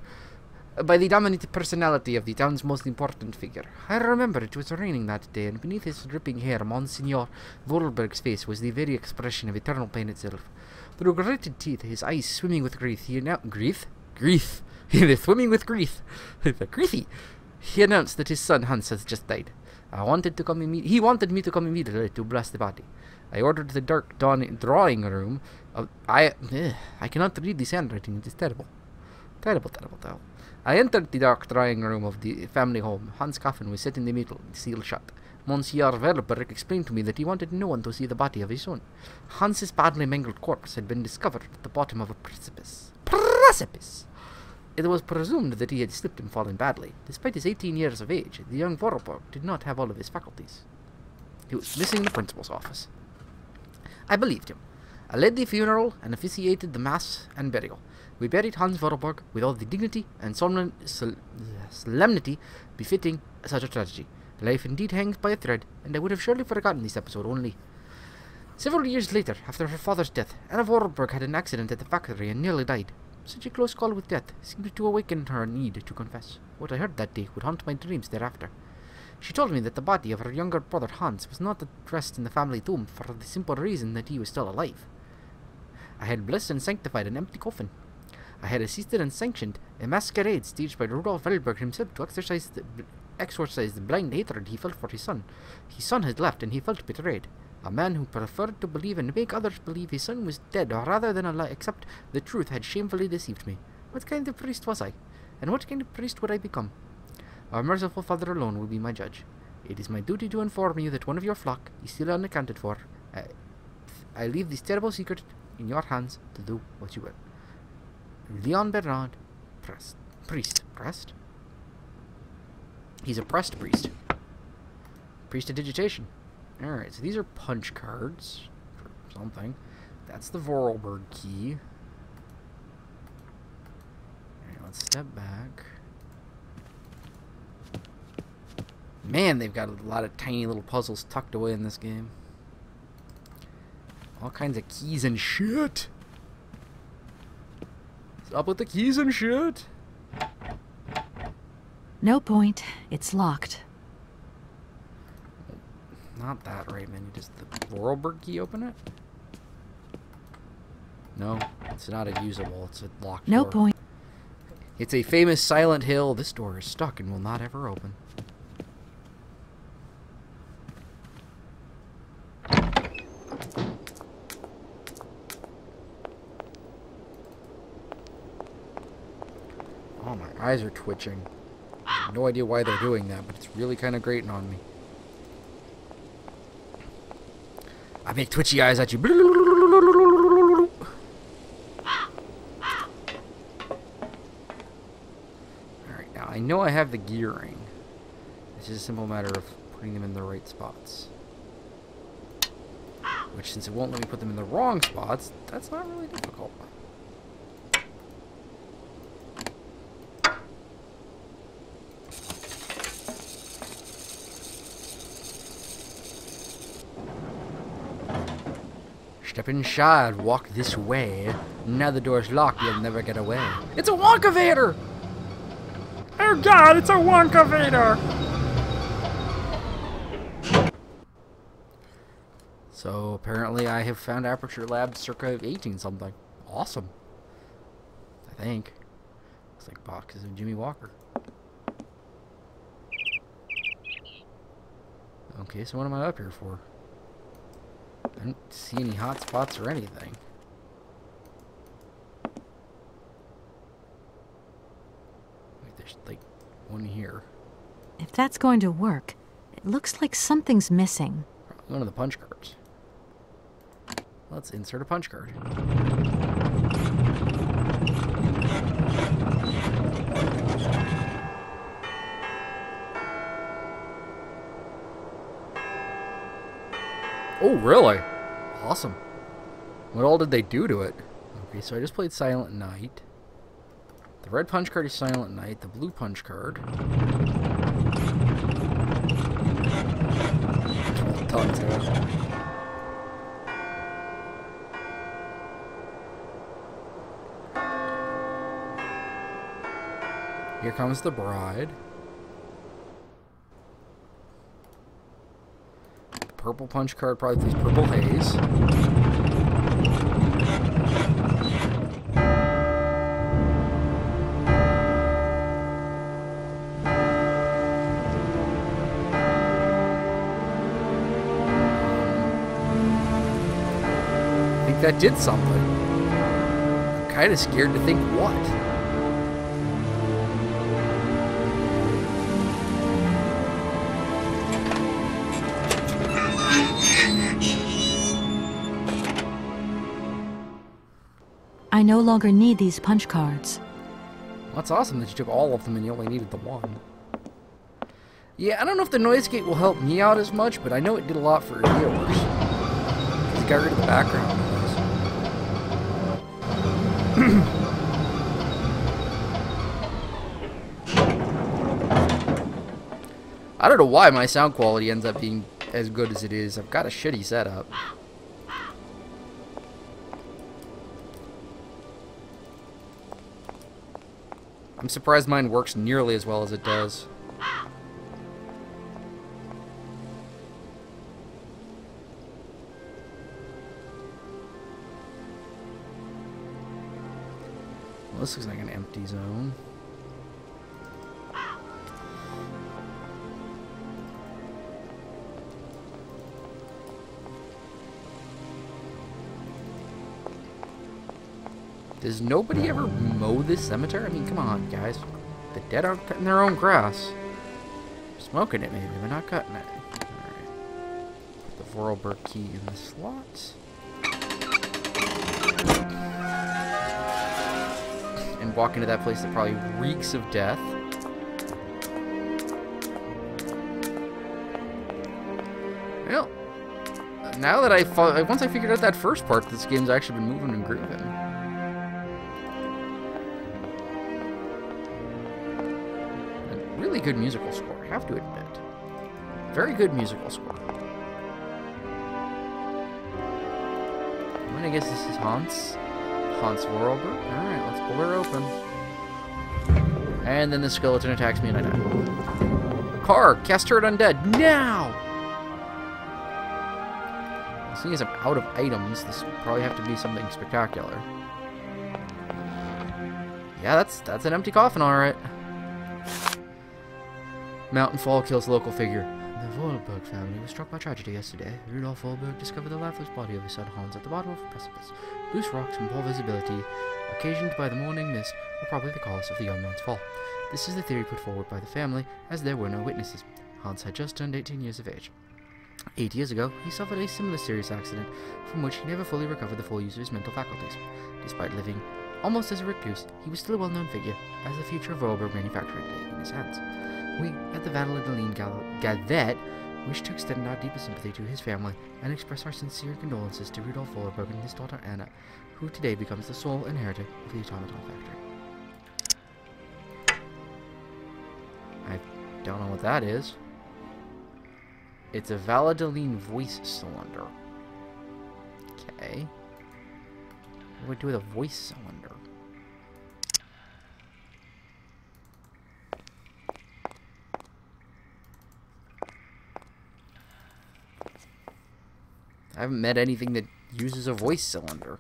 By the dominant personality of the town's most important figure. I remember it was raining that day, and beneath his dripping hair, Monsignor Vorarlberg's face was the very expression of eternal pain itself. Through gritted teeth, his eyes swimming with grief, he announced... Grief? They're swimming with grief. Griefy. He announced that his son Hans has just died. He wanted me to come immediately to bless the body. I ordered the dark drawing room of... I cannot read this handwriting, it is terrible. Terrible. I entered the dark drawing room of the family home. Hans' coffin was set in the middle, sealed shut. Monsieur Vorarlberg explained to me that he wanted no one to see the body of his son. Hans's badly mangled corpse had been discovered at the bottom of a precipice. It was presumed that he had slipped and fallen badly. Despite his 18 years of age, the young Vorarlberg did not have all of his faculties. He was missing the principal's office. I believed him. I led the funeral and officiated the mass and burial. We buried Hans Vorarlberg with all the dignity and solemnity befitting such a tragedy. Life indeed hangs by a thread, and I would have surely forgotten this episode only. Several years later, after her father's death, Anna Vorarlberg had an accident at the factory and nearly died. Such a close call with death seemed to awaken her need to confess. What I heard that day would haunt my dreams thereafter. She told me that the body of her younger brother Hans was not at rest in the family tomb for the simple reason that he was still alive. I had blessed and sanctified an empty coffin. I had assisted and sanctioned a masquerade staged by Rudolf Velberg himself to exorcise the blind hatred he felt for his son. His son had left, and he felt betrayed. A man who preferred to believe and make others believe his son was dead rather than accept the truth had shamefully deceived me. What kind of priest was I? And what kind of priest would I become? Our merciful Father alone will be my judge. It is my duty to inform you that one of your flock is still unaccounted for. I leave this terrible secret in your hands to do what you will. Leon Bernard, priest. He's a pressed priest. Prestidigitation. Alright, so these are punch cards for something. That's the Vorarlberg key. Alright, let's step back. Man, they've got a lot of tiny little puzzles tucked away in this game. All kinds of keys and shit. What's up with the keys and shit? No point. It's locked. Not that right, man. Does the Vorarlberg key open it? No, it's not a usable. It's a locked No door. point. It's a famous Silent Hill. This door is stuck and will not ever open. Oh, my eyes are twitching. I have no idea why they're doing that, but it's really kind of grating on me. I make twitchy eyes at you. Alright, now I know I have the gearing. It's just a simple matter of putting them in the right spots. Which, since it won't let me put them in the wrong spots, that's not really difficult. Step inside, walk this way. Now the door's locked, you'll never get away. It's a Wonkavator! Oh god, it's a Wonkavator! So, apparently I have found Aperture Lab circa 18 something. Awesome. I think. Looks like boxes of Jimmy Walker. Okay, so what am I up here for? I don't see any hot spots or anything. Wait, there's like one here. If that's going to work, it looks like something's missing. Probably one of the punch cards. Let's insert a punch card. Oh, really? Awesome. What all did they do to it? Okay, so I just played Silent Night. The red punch card is Silent Night. The blue punch card. Tons of it. Here comes the bride. Purple punch card probably plays Purple Haze. I think that did something. I'm kind of scared to think what. I no longer need these punch cards. That's awesome that you took all of them and you only needed the one. Yeah, I don't know if the noise gate will help me out as much, but I know it did a lot for viewers. Because it got rid of the background noise. I don't know why my sound quality ends up being as good as it is. I've got a shitty setup. I'm surprised mine works nearly as well as it does. Well, this looks like an empty zone. Does nobody ever mow this cemetery? I mean, come on, guys. The dead aren't cutting their own grass. Smoking it, maybe, but not cutting it. Alright. Put the Vorarlberg key in the slot. And walk into that place that probably reeks of death. Well, now that once I figured out that first part, this game's actually been moving and grooving. Really good musical score, I have to admit. Very good musical score. I'm gonna guess this is Hans Vorarlberg. Alright, let's pull her open. And then the skeleton attacks me and I die. Car, cast turret undead, now! Seeing as I'm out of items, this will probably have to be something spectacular. Yeah, that's an empty coffin, alright. Mountain fall kills local figure. The Vorarlberg family was struck by tragedy yesterday. Rudolf Vorarlberg discovered the lifeless body of his son Hans at the bottom of a precipice. Loose rocks and poor visibility, occasioned by the morning mist, were probably the cause of the young man's fall. This is the theory put forward by the family, as there were no witnesses. Hans had just turned 18 years of age. 8 years ago, he suffered a similar serious accident, from which he never fully recovered the full use of his mental faculties. Despite living almost as a recluse, he was still a well-known figure, as the future of Vorarlberg manufacturing lay in his hands. We, at the Valladolid Gazette, wish to extend our deepest sympathy to his family and express our sincere condolences to Rudolf Vorarlberg and his daughter Anna, who today becomes the sole inheritor of the automaton factory. I don't know what that is. It's a Valladolid voice cylinder. Okay. What do we do with a voice cylinder? I haven't met anything that uses a voice cylinder.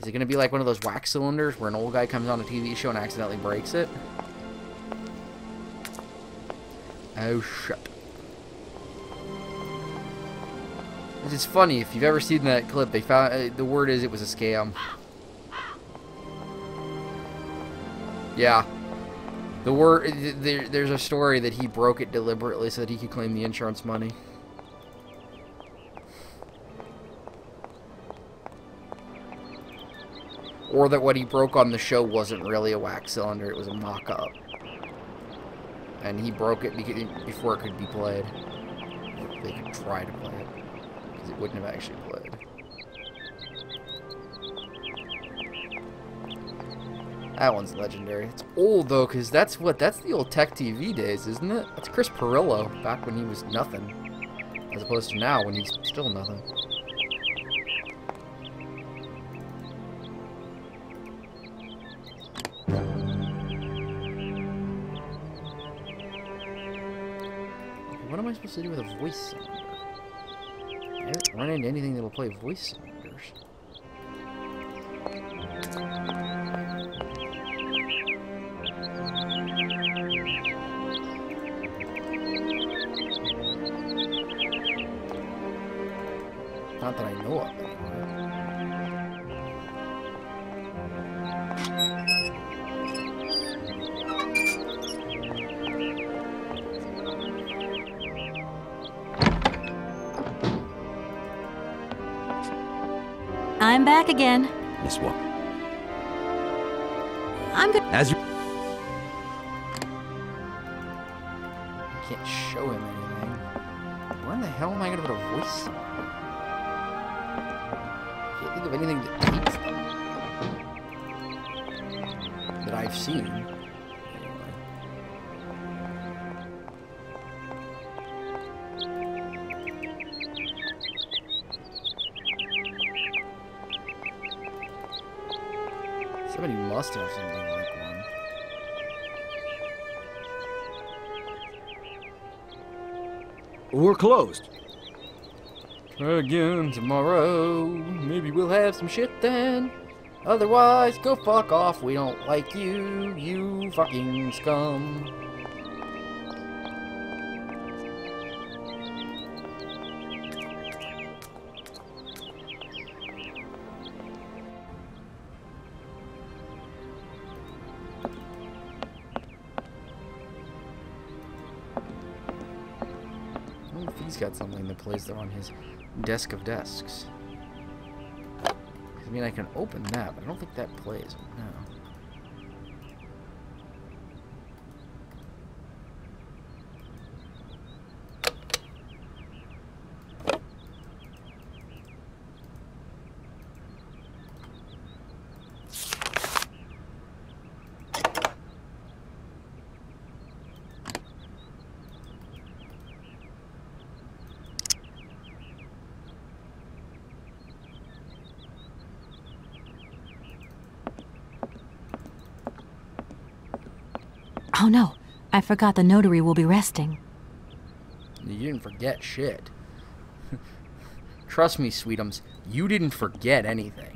Is it going to be like one of those wax cylinders where an old guy comes on a TV show and accidentally breaks it? Oh, shit. It's funny, if you've ever seen that clip, they found, the word is it was a scam. Yeah. The word, there's a story that he broke it deliberately so that he could claim the insurance money. Or that what he broke on the show wasn't really a wax cylinder, it was a mock-up. And he broke it before it could be played. They could try to play it, because it wouldn't have actually played. That one's legendary. It's old, though, because that's the old Tech TV days, isn't it? That's Chris Pirillo, back when he was nothing. As opposed to now, when he's still nothing. What am I supposed to do with a voice cylinder? I haven't run into anything that'll play voice cylinders. Not that I know of, anyway. I'm back again. Miss what? I'm good. As you... I can't show him anything. Where in the hell am I going to put a voice cylinder? I can't think of anything that takes them. That I've seen. Anyway. must have something like one. We're closed. Try again tomorrow. Maybe we'll have some shit then. Otherwise, go fuck off. We don't like you, you fucking scum. I wonder if he's got something that plays there on his desk of desks. I mean, I can open that, but I don't think that plays. No. Oh no, I forgot the notary will be resting. You didn't forget shit. Trust me, sweetums, you didn't forget anything.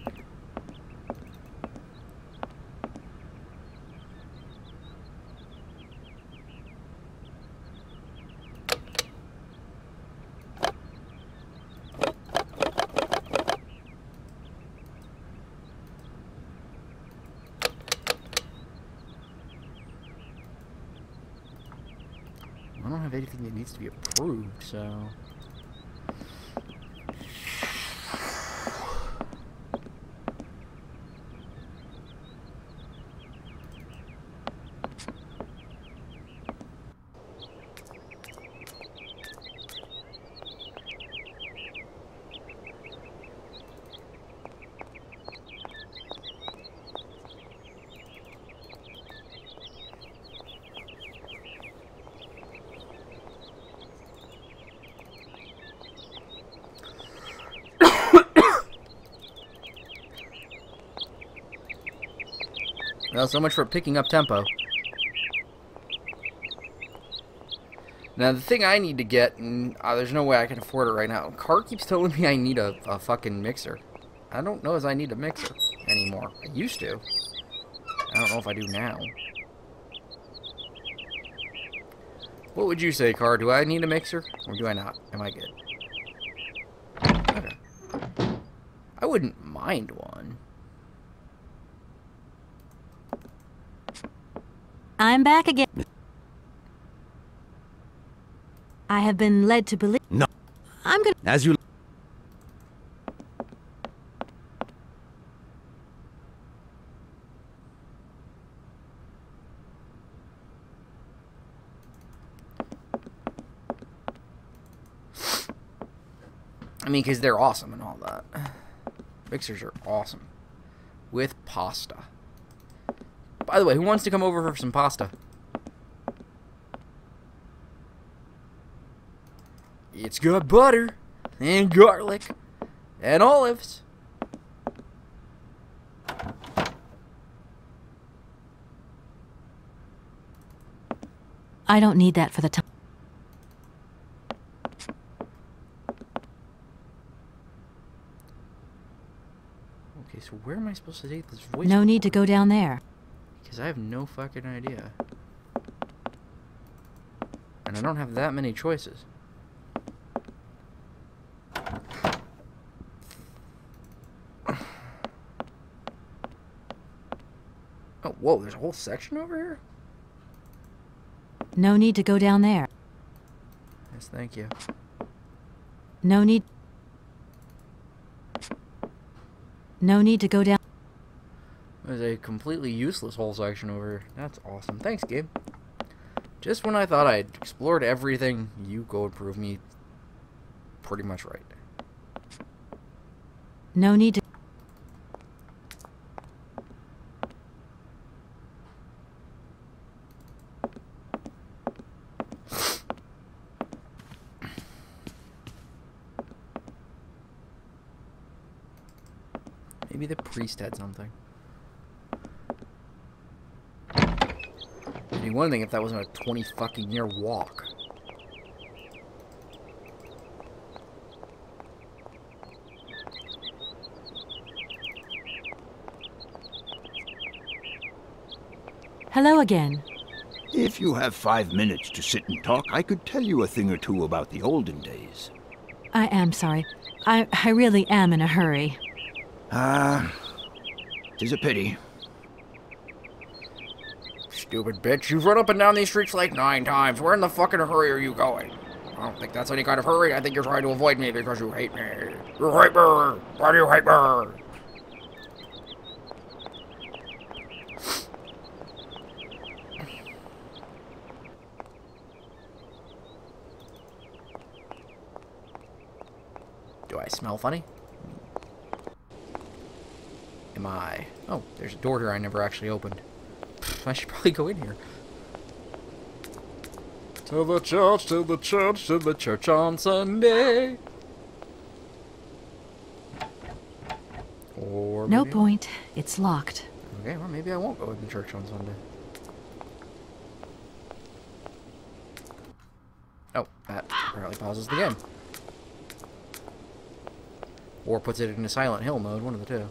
I don't have anything that needs to be approved, so... Well, so much for picking up tempo. Now, the thing I need to get, and there's no way I can afford it right now. Car keeps telling me I need a fucking mixer. I don't know as I need a mixer anymore. I used to. I don't know if I do now. What would you say, Car? Do I need a mixer, or do I not? Am I good? Okay. I wouldn't mind one. I'm back again. I have been led to believe... No. I'm gonna... As you... I mean, because they're awesome and all that. Mixers are awesome. With pasta. By the way, who wants to come over for some pasta? It's got butter and garlic and olives. I don't need that for the time. Okay, so where am I supposed to take this voice? No need to go down there. Because I have no fucking idea. And I don't have that many choices. Oh, whoa, there's a whole section over here? No need to go down there. Yes, thank you. No need... No need to go down... There's a completely useless whole section over here. That's awesome. Thanks, Gabe. Just when I thought I'd explored everything, you go and prove me pretty much right. No need to... Maybe the priest had something. be one thing if that wasn't a 20 fucking year walk. Hello again. If you have 5 minutes to sit and talk, I could tell you a thing or two about the olden days. I am sorry. I really am in a hurry. Tis a pity. Stupid bitch, you've run up and down these streets like 9 times. Where in the fucking hurry are you going? I don't think that's any kind of hurry. I think you're trying to avoid me because you hate me. You hate me! Why do you hate me? Do I smell funny? Am I... Oh, there's a door here I never actually opened. I should probably go in here. To the church, to the church, to the church on Sunday. Or No maybe... point. It's locked. Okay, well maybe I won't go to church on Sunday. Oh, that apparently pauses the game. Or puts it into Silent Hill mode, one of the two.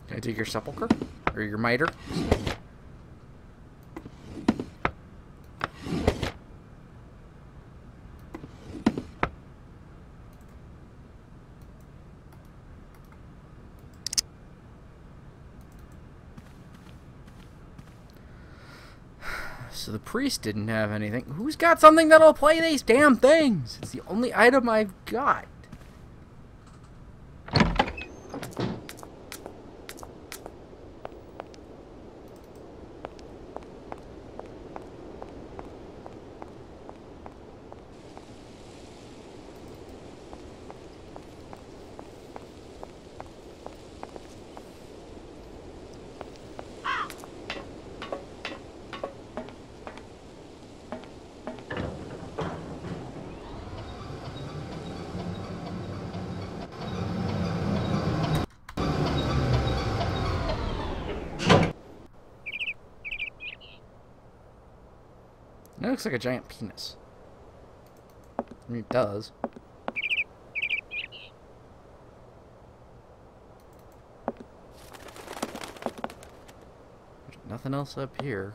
Can I take your sepulcher? Or your mitre? So the priest didn't have anything. Who's got something that'll play these damn things? It's the only item I've got. It looks like a giant penis. I mean, it does. There's nothing else up here.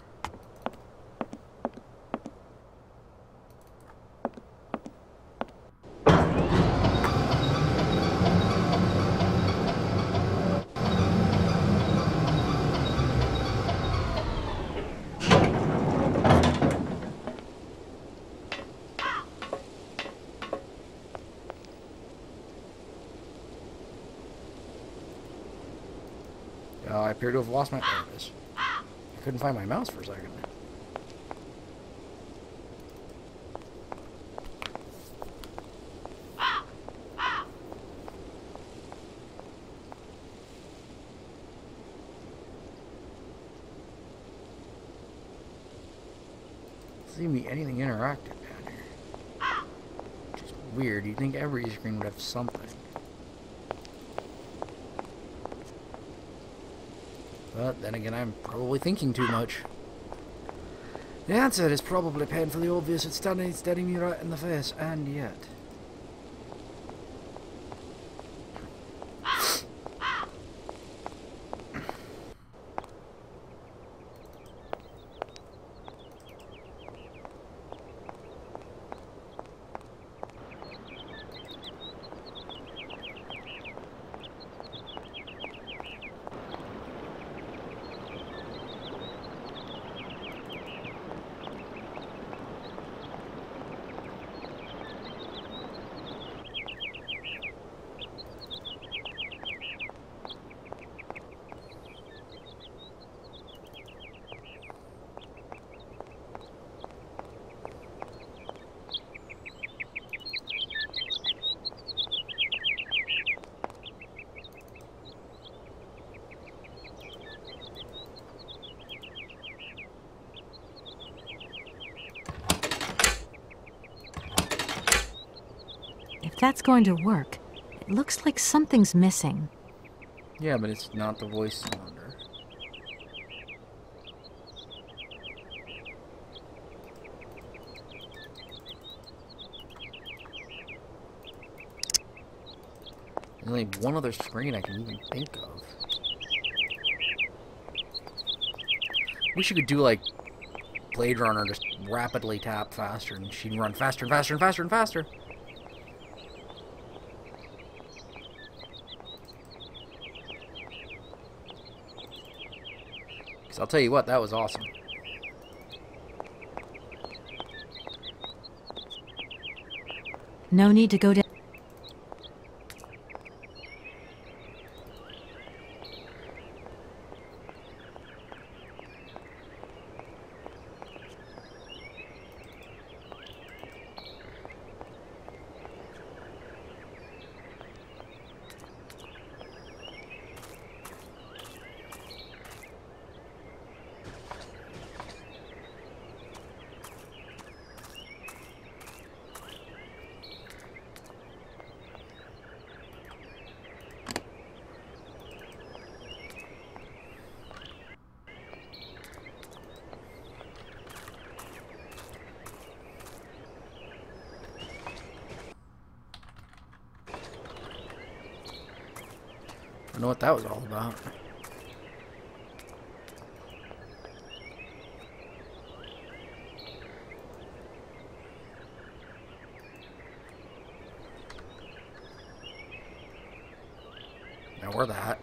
I appear to have lost my... There it is. I couldn't find my mouse for a second. Doesn't seem to be anything interactive down here. Which is weird. You'd think every screen would have something. But then again, I'm probably thinking too much. The answer is probably painfully obvious. It's staring me right in the face, and yet... If that's going to work, it looks like something's missing. Yeah, but it's not the voice cylinder. There's only one other screen I can even think of. Wish you could do like Blade Runner, just rapidly tap faster, and she'd run faster and faster and faster and faster. Because I'll tell you what, that was awesome. No need to go down. I don't know what that was all about. Now we're that.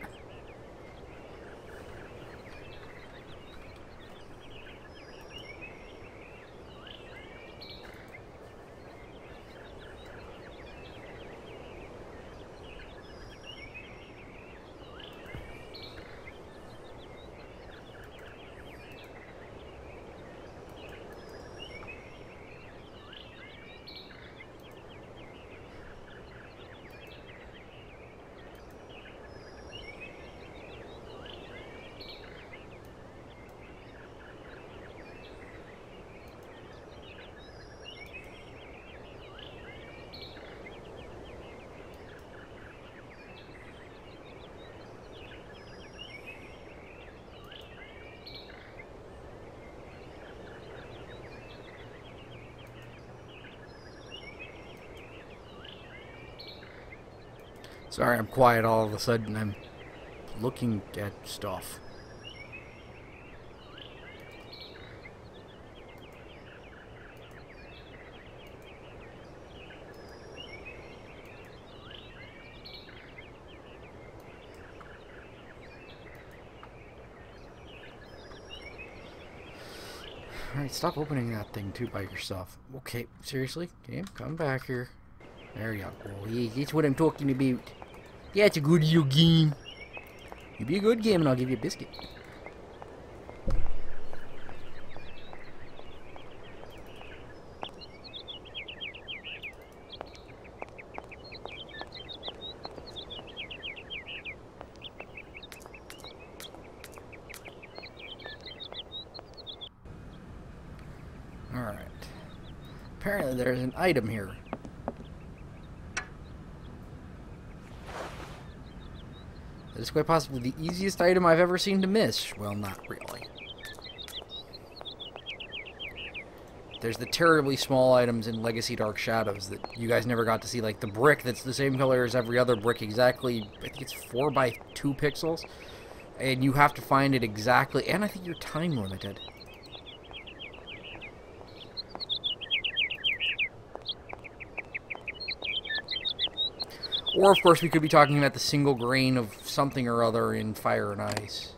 Sorry, I'm quiet all of a sudden. I'm looking at stuff. Alright, stop opening that thing too by yourself. Okay, seriously? Game, come back here. There you go. Yeah, that's what I'm talking about. Yeah, it's a good little game. You be a good game and I'll give you a biscuit. Alright. Apparently there's an item here. This is quite possibly the easiest item I've ever seen to miss. Well, not really. There's the terribly small items in Legacy Dark Shadows that you guys never got to see, like the brick that's the same color as every other brick, exactly, I think it's 4 by 2 pixels, and you have to find it exactly, and I think you're time limited. Or, of course, we could be talking about the single grain of something or other in Fire and Ice.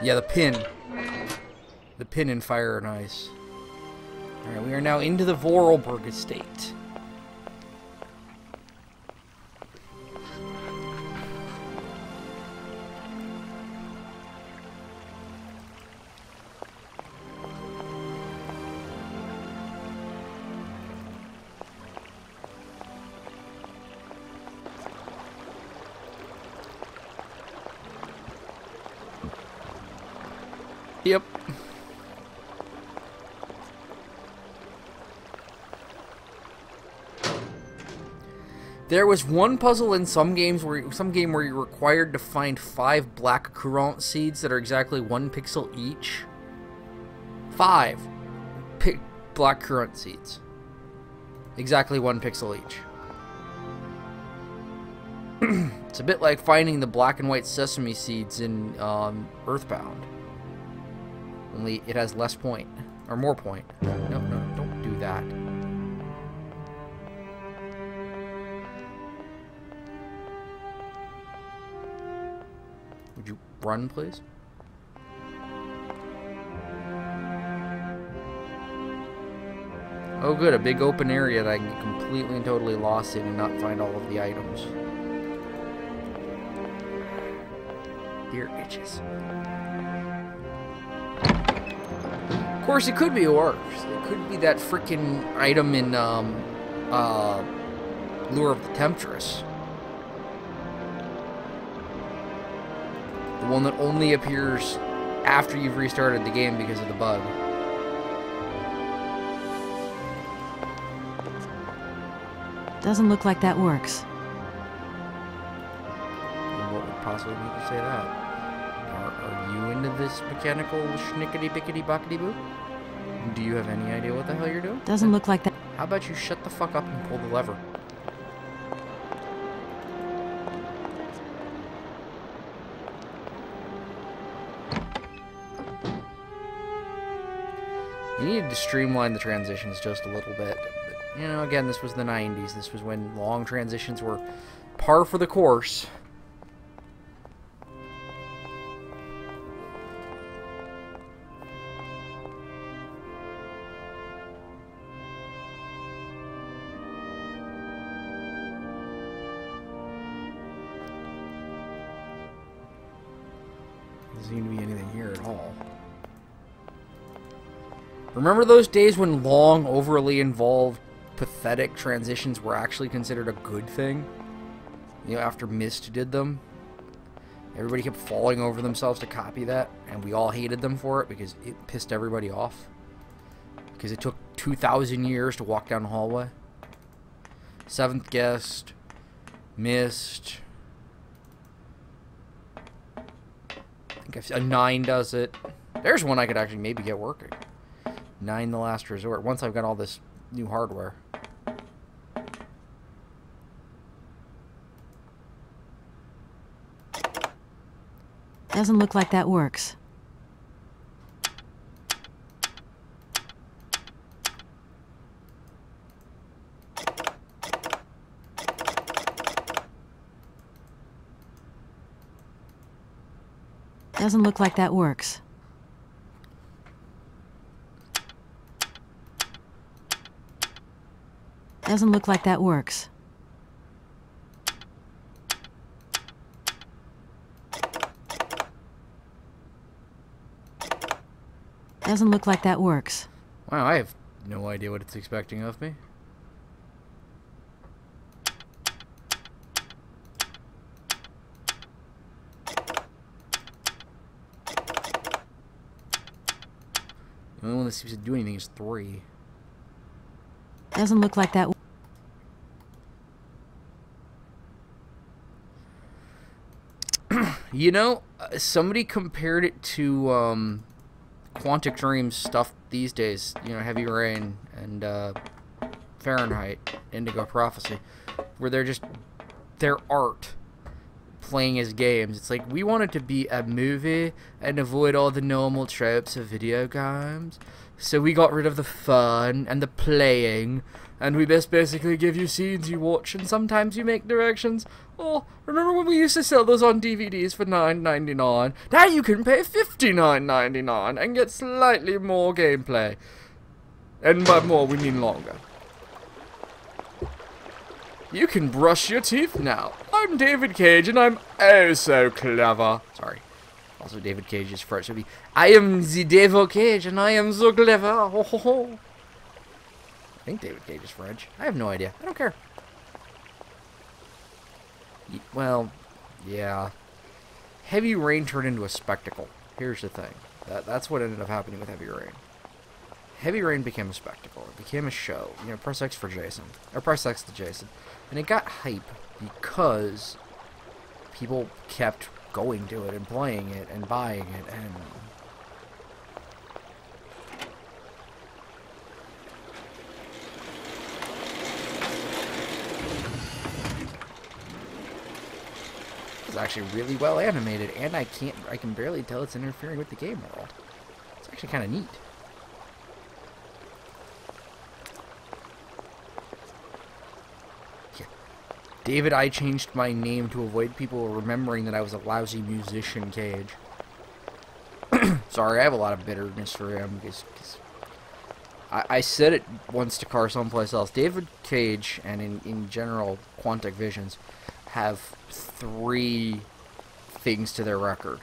Yeah, the pin. The pin in Fire and Ice. Alright, we are now into the Vorarlberg estate. Yep. There was one puzzle in some game where you're required to find 5 black currant seeds that are exactly 1 pixel each. 5 black currant seeds. Exactly 1 pixel each. It's a bit like finding the black and white sesame seeds in Earthbound. Only it has less point. Or more point. No, don't do that. Would you run, please? Oh good, a big open area that I can get completely and totally lost in and not find all of the items. Dear itches. Of course, it could be worse. It could be that freaking item in Lure of the Temptress. The one that only appears after you've restarted the game because of the bug. Doesn't look like that works. What would possibly make you say that? Are you into this mechanical schnickety-bickety-bockety-boo? Do you have any idea what the hell you're doing? Doesn't look like that. How about you shut the fuck up and pull the lever? You needed to streamline the transitions just a little bit. But, you know, again, this was the 90s. This was when long transitions were par for the course. Doesn't seem to be anything here at all. Remember those days when long, overly involved, pathetic transitions were actually considered a good thing? You know, after Myst did them? Everybody kept falling over themselves to copy that, and we all hated them for it because it pissed everybody off. Because it took 2,000 years to walk down the hallway. Seventh Guest, Myst. I think a 9 does it. There's one I could actually maybe get working. 9 the Last Resort. Once I've got all this new hardware. Doesn't look like that works. Doesn't look like that works. Doesn't look like that works. Doesn't look like that works. Wow, I have no idea what it's expecting of me. The only one that seems to do anything is 3. Doesn't look like that. You know, somebody compared it to Quantic Dream's stuff these days. You know, Heavy Rain and Fahrenheit, Indigo Prophecy, where they're just their art playing as games. It's like, we want it to be a movie and avoid all the normal tropes of video games. So we got rid of the fun and the playing, and we just basically give you scenes you watch, and sometimes you make directions. Oh, remember when we used to sell those on DVDs for $9.99? Now you can pay $59.99 and get slightly more gameplay. And by more, we mean longer. You can brush your teeth now. I'm David Cage, and I'm oh so clever. Sorry. Also, David Cage is French. So I am the David Cage, and I am so clever. Ho, ho, ho. I think David Cage is French. I have no idea. I don't care. Well, yeah. Heavy Rain turned into a spectacle. Here's the thing. That's what ended up happening with Heavy Rain. Heavy Rain became a spectacle. It became a show. You know, press X for Jason. Or press X to Jason. And it got hype because people kept going to it and playing it and buying it and... It's actually really well animated, and I can barely tell it's interfering with the game world. It's actually kind of neat. Yeah. David, I changed my name to avoid people remembering that I was a lousy musician, Cage. Sorry, I have a lot of bitterness for him, because I said it once to Car someplace else. David Cage, and in general, Quantic Visions, have 3 things to their record.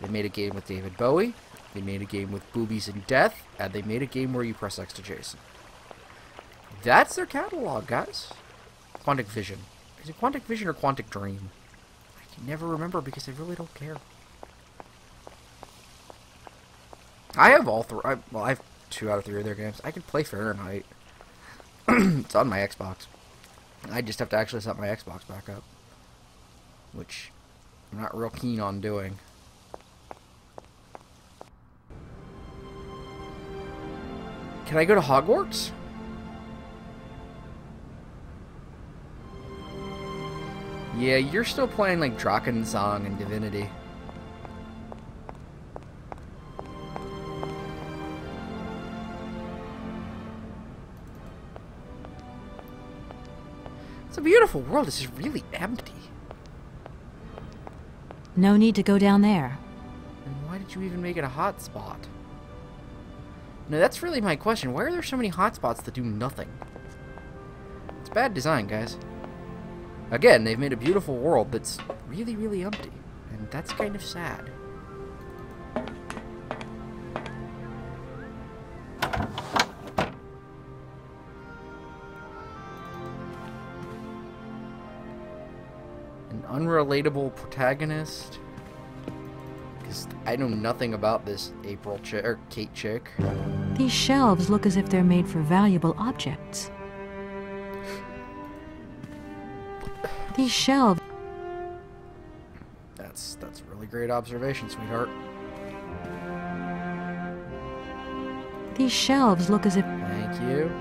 They made a game with David Bowie, they made a game with Boobies and Death, and they made a game where you press X to Jason. That's their catalog, guys. Quantic Vision. Is it Quantic Vision or Quantic Dream? I can never remember because I really don't care. I have all 3. Well, I have 2 out of 3 of their games. I can play Fahrenheit. It's on my Xbox. I just have to actually set my Xbox back up, which I'm not real keen on doing. Can I go to Hogwarts? Yeah, you're still playing like Drakensang and Divinity. It's a beautiful world. It's just really empty. No need to go down there. And why did you even make it a hotspot? No, that's really my question. Why are there so many hotspots that do nothing? It's bad design, guys. Again, they've made a beautiful world that's really, really empty. And that's kind of sad. An unrelatable protagonist? Because I know nothing about this April chick, or Kate chick. These shelves look as if they're made for valuable objects. These shelves... That's a really great observation, sweetheart. These shelves look as if... Thank you.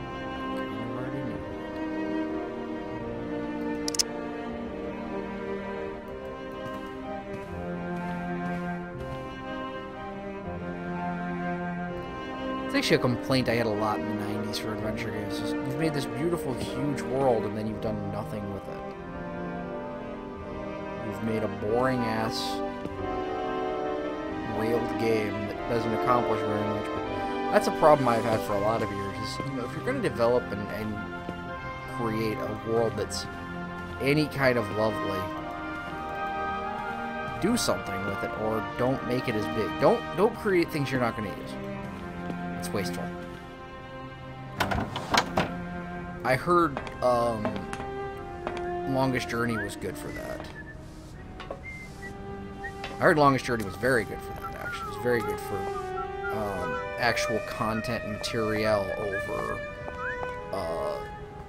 It's actually a complaint I had a lot in the 90s for adventure games. Just, you've made this beautiful, huge world, and then you've done nothing with it. You've made a boring-ass, railed game that doesn't accomplish very much. But that's a problem I've had for a lot of years. Is, you know, if you're going to develop and create a world that's any kind of lovely, do something with it, or don't make it as big. Don't create things you're not going to use. It's wasteful. I heard Longest Journey was good for that. I heard Longest Journey was very good for that, actually. It was very good for actual content and material over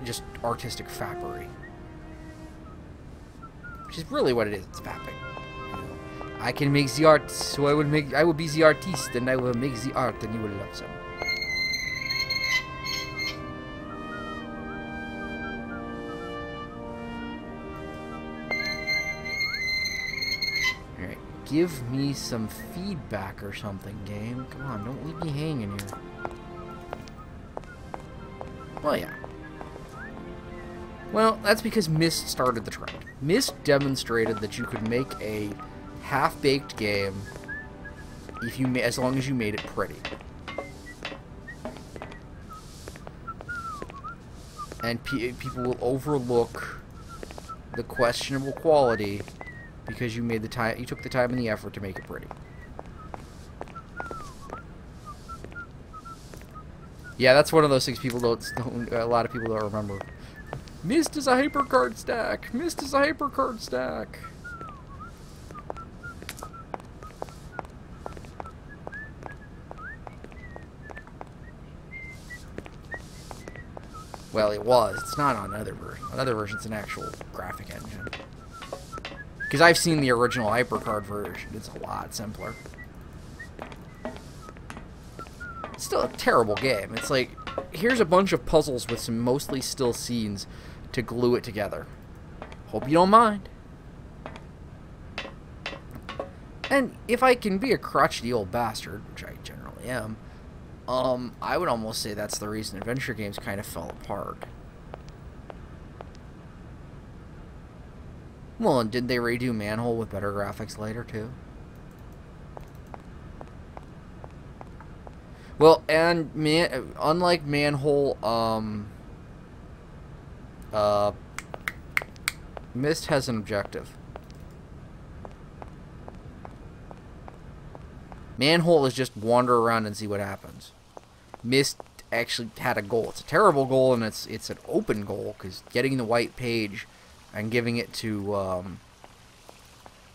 just artistic fappery. Which is really what it is. It's fapping. You know, I can make the art, so I will be the artiste, and I will make the art, and you will love them. Give me some feedback or something, game. Come on, don't leave me hanging here. Well, yeah. Well, that's because Myst started the trend. Myst demonstrated that you could make a half-baked game if you as long as you made it pretty. And people will overlook the questionable quality because you made the time, you took the time and the effort to make it pretty. Yeah, that's one of those things people don't a lot of people don't remember. Myst is a hypercard stack. Myst is a hypercard stack. Well, it was. It's not on another version. Another version's an actual graphic engine. Because I've seen the original HyperCard version. It's a lot simpler. It's still a terrible game. It's like, here's a bunch of puzzles with some mostly still scenes to glue it together. Hope you don't mind. And if I can be a crotchety old bastard, which I generally am, I would almost say that's the reason adventure games kind of fell apart. Well, and did they redo Manhole with better graphics later, too? Well, and unlike Manhole, Myst has an objective. Manhole is just wander around and see what happens. Myst actually had a goal. It's a terrible goal, and it's an open goal, because getting the white page and giving it to,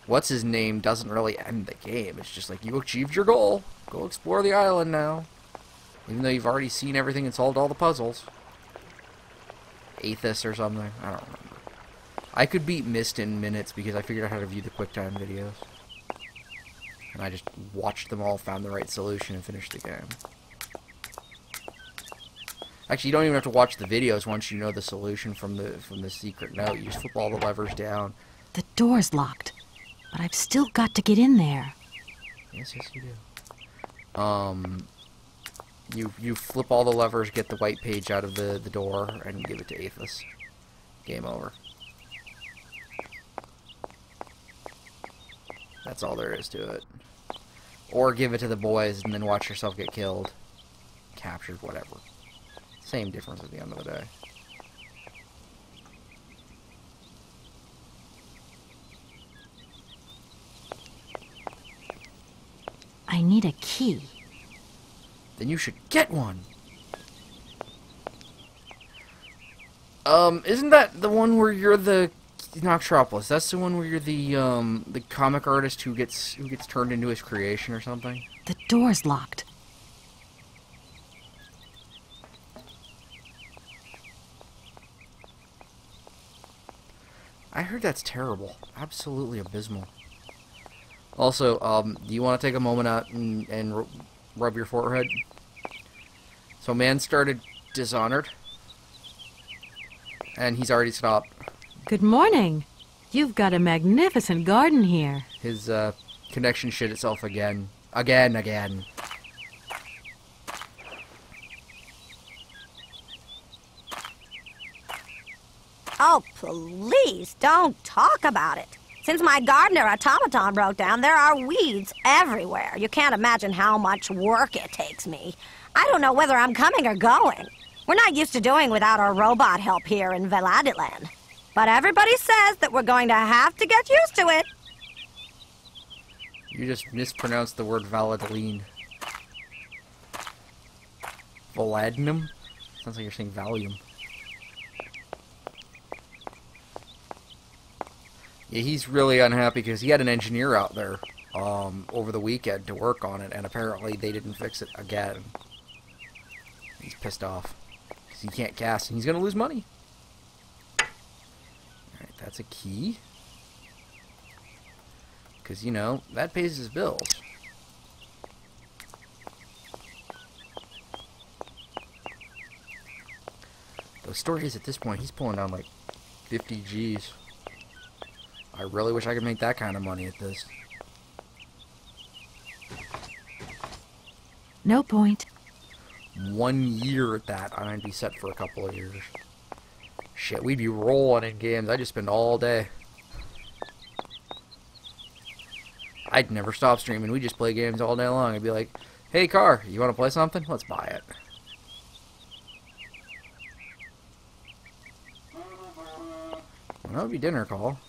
what's his name doesn't really end the game. It's just like, you achieved your goal. Go explore the island now. Even though you've already seen everything and solved all the puzzles. Aethys or something. I don't remember. I could beat Myst in minutes because I figured out how to view the QuickTime videos. And I just watched them all, found the right solution, and finished the game. Actually, you don't even have to watch the videos once you know the solution from the secret note. You just flip all the levers down. The door's locked, but I've still got to get in there. Yes, you do. You flip all the levers, get the white page out of the door, and give it to Aethys. Game over. That's all there is to it. Or give it to the boys and then watch yourself get killed. Captured, whatever. Same difference at the end of the day. I need a key. Then you should get one. Isn't that the one where you're the Noctropolis? That's the one where you're the comic artist who gets turned into his creation or something? The door's locked. I heard that's terrible. Absolutely abysmal. Also, do you want to take a moment out and rub your forehead? So man started Dishonored. And he's already stopped. Good morning. You've got a magnificent garden here. His connection shit itself again. Again. Oh, please, don't talk about it. Since my gardener automaton broke down, there are weeds everywhere. You can't imagine how much work it takes me. I don't know whether I'm coming or going. We're not used to doing without our robot help here in Veladiland. But everybody says that we're going to have to get used to it. You just mispronounced the word Valadiline. Valadinum? Sounds like you're saying Valium. Yeah, he's really unhappy because he had an engineer out there over the weekend to work on it, and apparently they didn't fix it again. He's pissed off because he can't cast, and he's going to lose money. Alright, that's a key. Because, you know, that pays his bills. The story is, at this point, he's pulling down like 50 G's. I really wish I could make that kind of money at this. No point. 1 year at that, and I'd be set for a couple of years. Shit, we'd be rolling in games. I'd just spend all day. I'd never stop streaming. We'd just play games all day long. I'd be like, hey, car, you want to play something? Let's buy it. Well, that would be dinner call.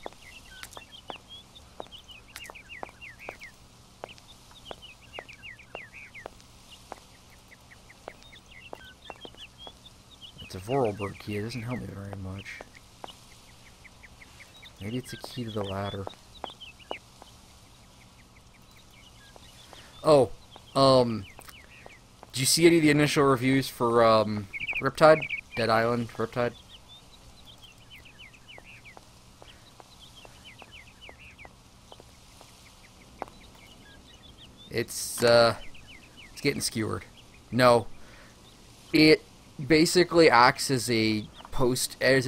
It's a Vorarlberg key. It doesn't help me very much. Maybe it's a key to the ladder. Oh, did you see any of the initial reviews for Riptide? Dead Island, Riptide. It's getting skewered. No. It basically acts as an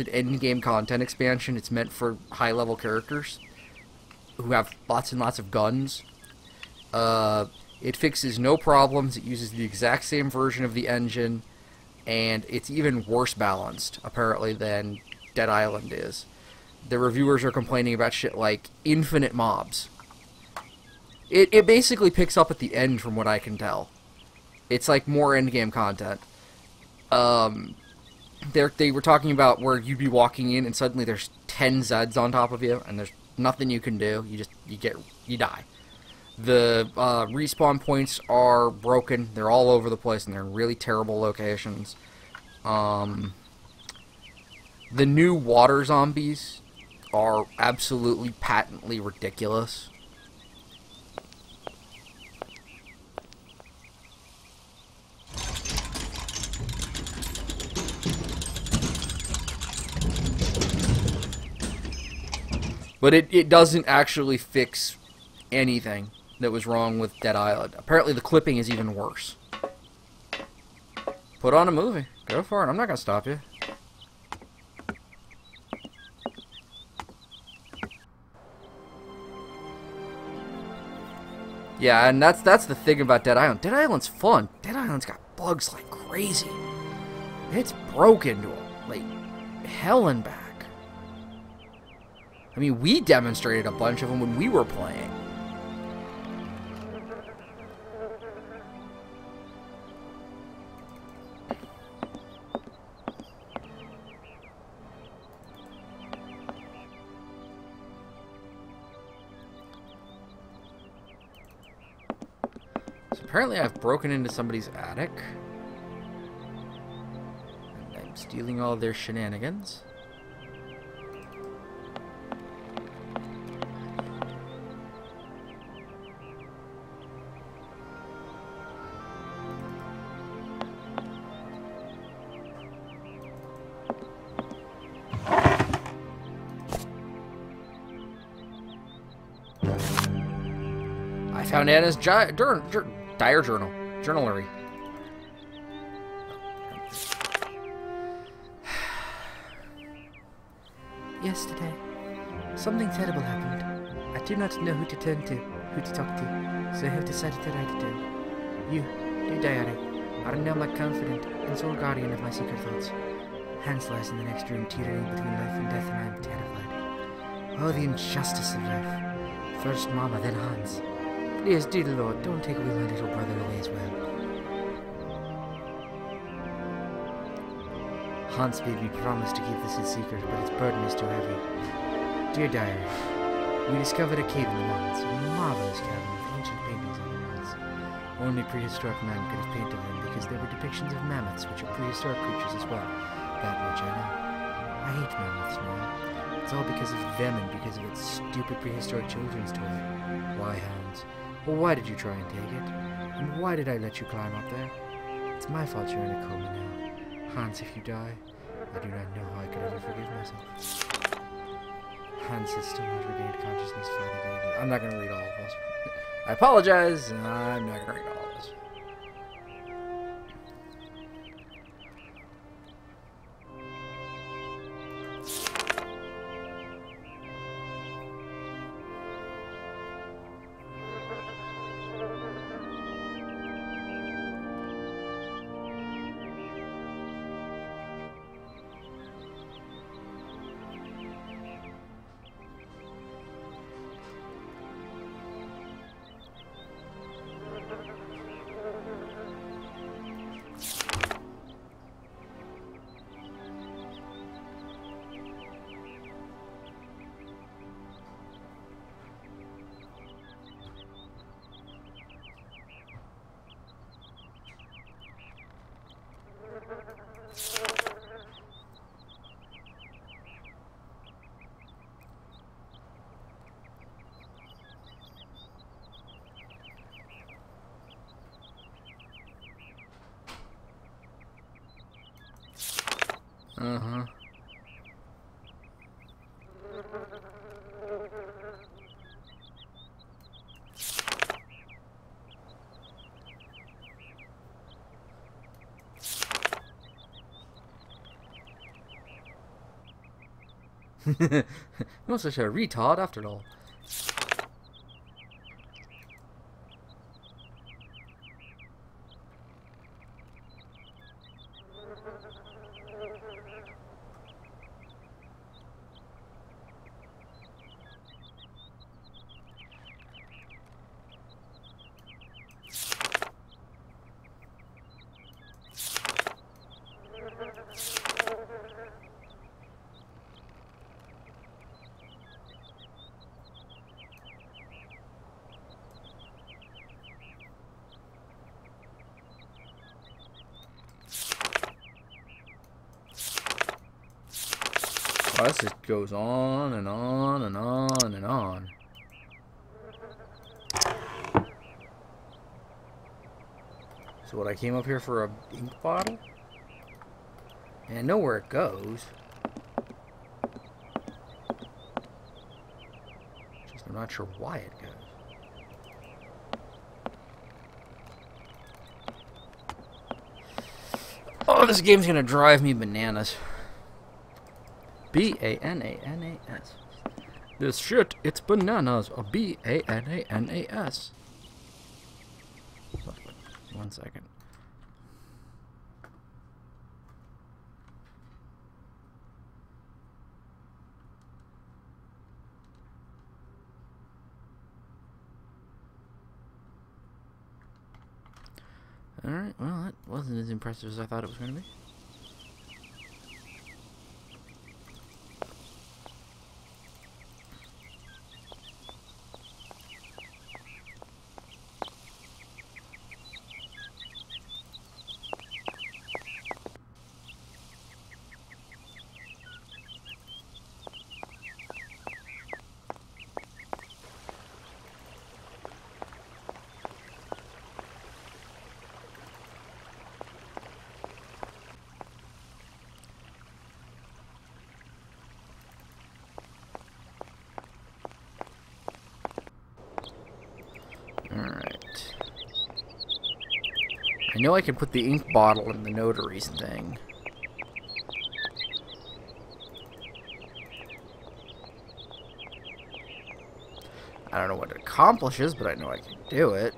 end-game content expansion. It's meant for high-level characters who have lots and lots of guns. It fixes no problems. It uses the exact same version of the engine, and it's even worse balanced, apparently, than Dead Island is. The reviewers are complaining about shit like infinite mobs. It basically picks up at the end, from what I can tell. It's like more endgame content. They were talking about where you'd be walking in and suddenly there's 10 Zeds on top of you, and there's nothing you can do. You die. The respawn points are broken. They're all over the place, and they're in really terrible locations. The new water zombies are absolutely patently ridiculous. But it doesn't actually fix anything that was wrong with Dead Island. Apparently the clipping is even worse. Put on a movie. Go for it. I'm not going to stop you. Yeah, and that's the thing about Dead Island. Dead Island's fun. Dead Island's got bugs like crazy. It's broken to like hell and back. I mean, we demonstrated a bunch of them when we were playing. So apparently I've broken into somebody's attic. And I'm stealing all their shenanigans. I found Anna's dire journal. Journalery. Yesterday, something terrible happened. I do not know who to turn to, who to talk to, so I have decided to write it down. You, dear diary, are now my confidant and sole guardian of my secret thoughts. Hans lies in the next room, teetering between life and death, and I am terrified. Oh, the injustice of life. First Mama, then Hans. Please, dear Lord, don't take away my little brother away as well. Hans made me promise to keep this a secret, but its burden is too heavy. Dear Diary, we discovered a cave in the mountains, a marvelous cavern with ancient paintings on the walls. Only prehistoric man could have painted them because there were depictions of mammoths, which are prehistoric creatures as well. That much I know. I hate mammoths now. It's all because of them and because of its stupid prehistoric children's toy. Why, Hans? Well, why did you try and take it? And why did I let you climb up there? It's my fault you're in a coma now. Hans, if you die, I do not know how I could ever forgive myself. Hans has still not regained consciousness, Father. I'm not going to read all of this. I apologize, I'm not going to read all of this. Uh-huh. Not such a retard after all. Oh, this just goes on and on and on and on. So what, I came up here for a ink bottle? And I know where it goes. Just I'm not sure why it goes. Oh, this game's gonna drive me bananas. B-A-N-A-N-A-S. This shit, it's bananas. A B-A-N-A-N-A-S. 1 second. Alright, well, that wasn't as impressive as I thought it was going to be. Alright. I know I can put the ink bottle in the notary's thing. I don't know what it accomplishes, but I know I can do it.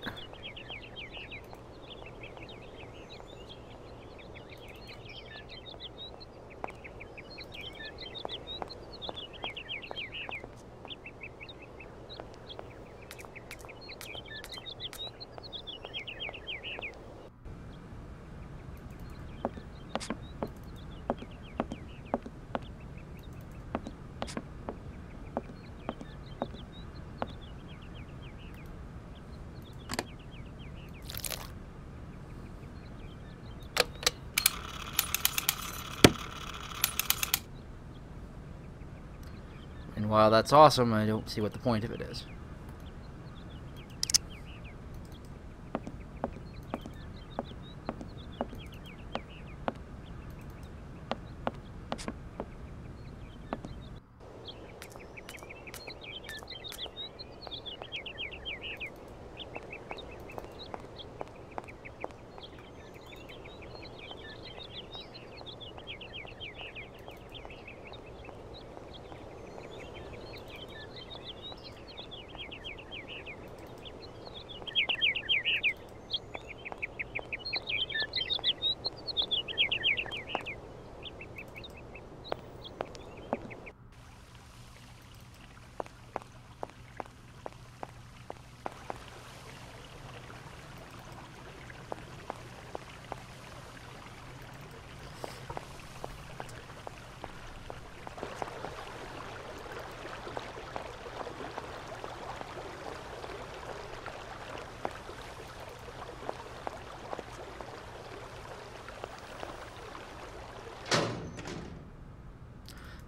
And while that's awesome, I don't see what the point of it is.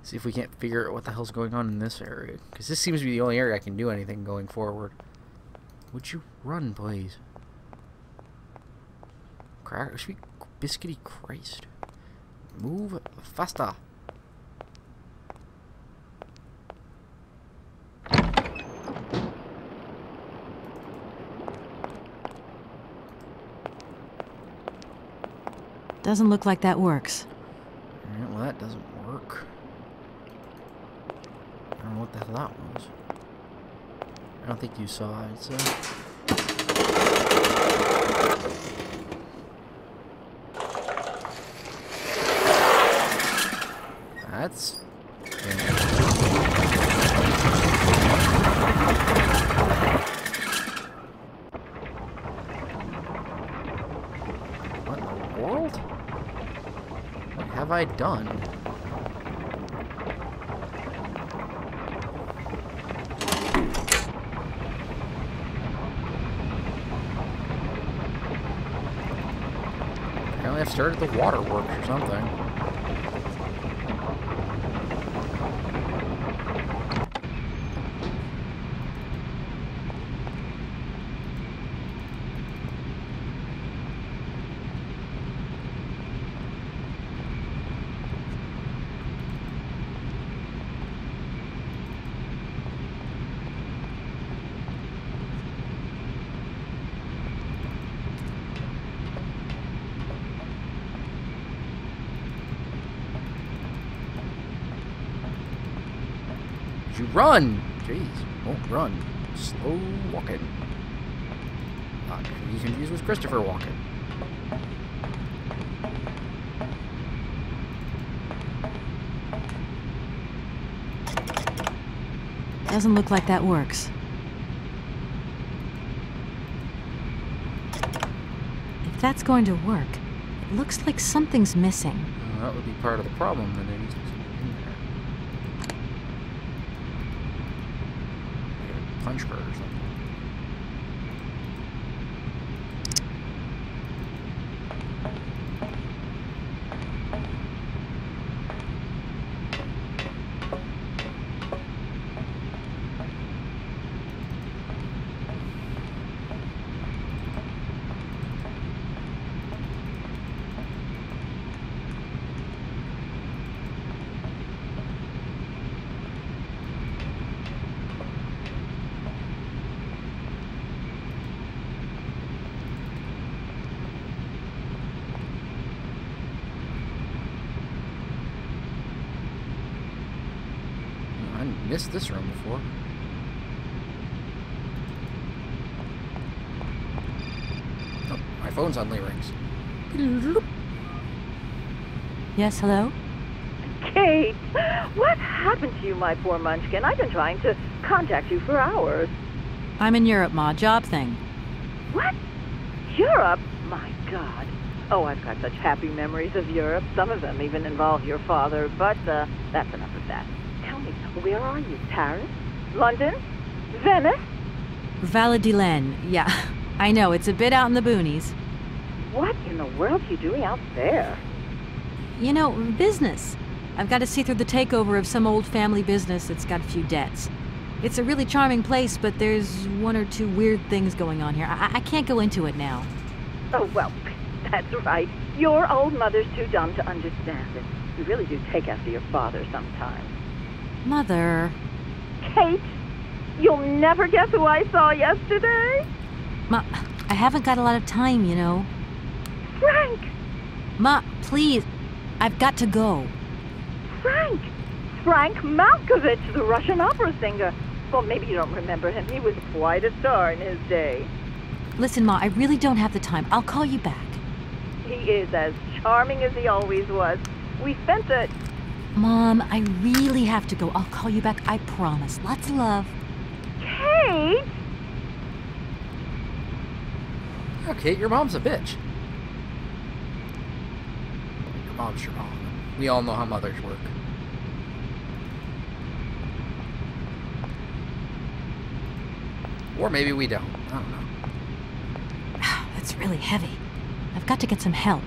See if we can't figure out what the hell's going on in this area. Because this seems to be the only area I can do anything going forward. Would you run, please? Crack, biscuity Christ. Move faster. Doesn't look like that works. Alright, well that doesn't work. I don't know what the hell that was. I don't think you saw it, so... That's... What in the world? What have I done? Apparently I've started the waterworks or something. You run! Jeez, won't run. Slow walking. Not to be confused with Christopher walking. Doesn't look like that works. If that's going to work, it looks like something's missing. That would be part of the problem, then there needs to be something in there. Like a punch card or something. I missed this room before. Oh, my phone suddenly rings. Yes, hello? Kate, what happened to you, my poor munchkin? I've been trying to contact you for hours. I'm in Europe, Ma. Job thing. What? Europe? My God. Oh, I've got such happy memories of Europe. Some of them even involve your father, but that's enough of that. Tell me, where are you? Paris? London? Venice? Valladolid. Yeah, I know. It's a bit out in the boonies. What in the world are you doing out there? You know, business. I've got to see through the takeover of some old family business that's got a few debts. It's a really charming place, but there's one or two weird things going on here. I can't go into it now. Oh, well, that's right. Your old mother's too dumb to understand it. You really do take after your father sometimes. Mother. Kate, you'll never guess who I saw yesterday? Ma, I haven't got a lot of time, you know. Frank! Ma, please. I've got to go. Frank! Frank Malkovich, the Russian opera singer. Well, maybe you don't remember him. He was quite a star in his day. Listen, Ma, I really don't have the time. I'll call you back. He is as charming as he always was. We spent it. Mom, I really have to go. I'll call you back, I promise. Lots of love. Kate! Oh, Kate, your mom's a bitch. Your mom's your mom. We all know how mothers work. Or maybe we don't. I don't know. That's really heavy. I've got to get some help.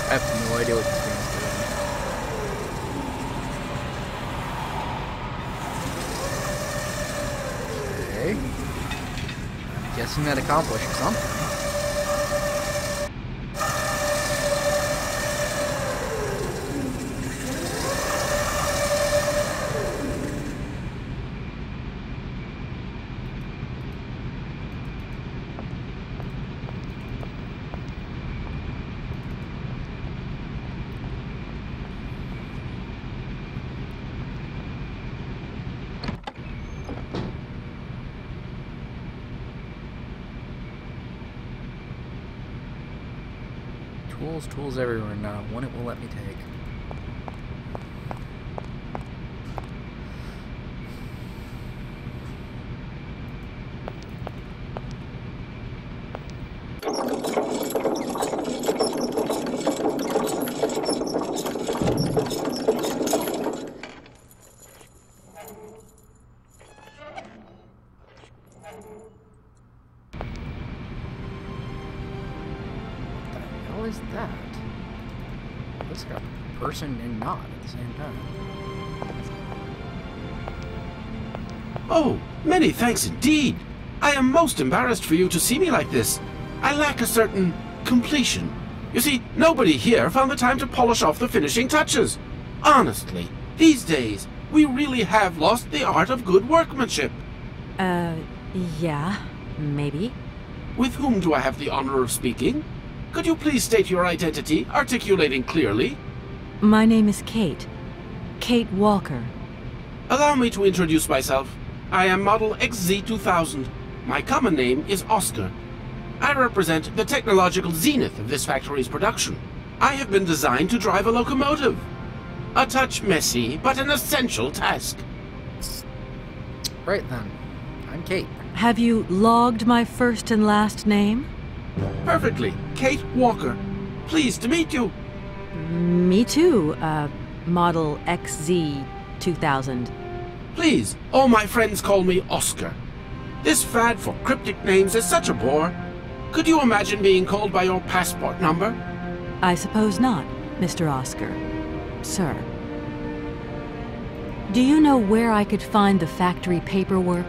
I have no idea what this thing's doing. Okay. I'm guessing that accomplished something. Tools everywhere now. One it will let me take. What is that? Looks like a person and not at the same time. Oh, many thanks indeed. I am most embarrassed for you to see me like this. I lack a certain completion. You see, nobody here found the time to polish off the finishing touches. Honestly, these days, we really have lost the art of good workmanship. Yeah, maybe. With whom do I have the honor of speaking? Could you please state your identity, articulating clearly? My name is Kate. Kate Walker. Allow me to introduce myself. I am Model XZ2000. My common name is Oscar. I represent the technological zenith of this factory's production. I have been designed to drive a locomotive. A touch messy, but an essential task. Right then. I'm Kate. Have you logged my first and last name? Perfectly. Kate Walker. Pleased to meet you. Me too, Model XZ2000. Please, all my friends call me Oscar. This fad for cryptic names is such a bore. Could you imagine being called by your passport number? I suppose not, Mr. Oscar. Sir. Do you know where I could find the factory paperwork?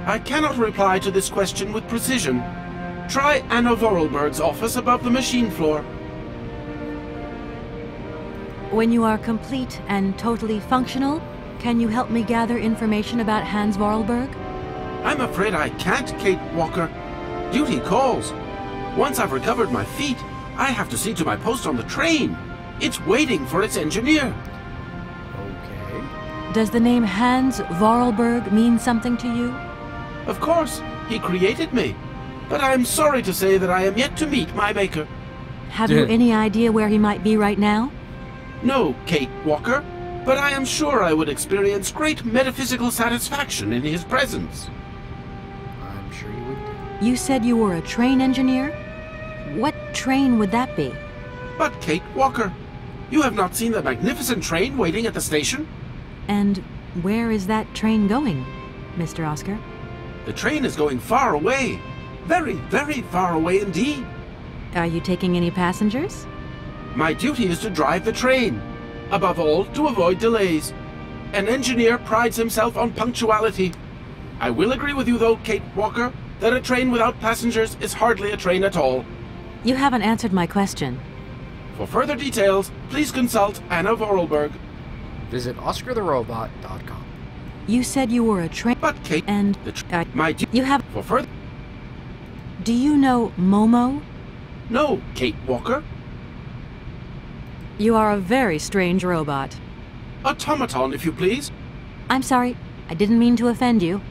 I cannot reply to this question with precision. Try Anna Vorarlberg's office above the machine floor. When you are complete and totally functional, can you help me gather information about Hans Vorarlberg? I'm afraid I can't, Kate Walker. Duty calls. Once I've recovered my feet, I have to see to my post on the train. It's waiting for its engineer. Okay. Does the name Hans Vorarlberg mean something to you? Of course. He created me. But I'm sorry to say that I am yet to meet my maker. Have you any idea where he might be right now? No, Kate Walker, but I am sure I would experience great metaphysical satisfaction in his presence. I'm sure you would. You said you were a train engineer? What train would that be? But Kate Walker, you have not seen the magnificent train waiting at the station? And where is that train going, Mr. Oscar? The train is going far away. Very, very far away indeed. Are you taking any passengers? My duty is to drive the train. Above all, to avoid delays. An engineer prides himself on punctuality. I will agree with you, though, Kate Walker, that a train without passengers is hardly a train at all. You haven't answered my question. For further details, please consult Anna Vorarlberg. Visit OscarTheRobot.com. You said you were a train... But Kate... And... you have... For further... Do you know Momo? No, Kate Walker. You are a very strange robot. Automaton, if you please. I'm sorry. I didn't mean to offend you.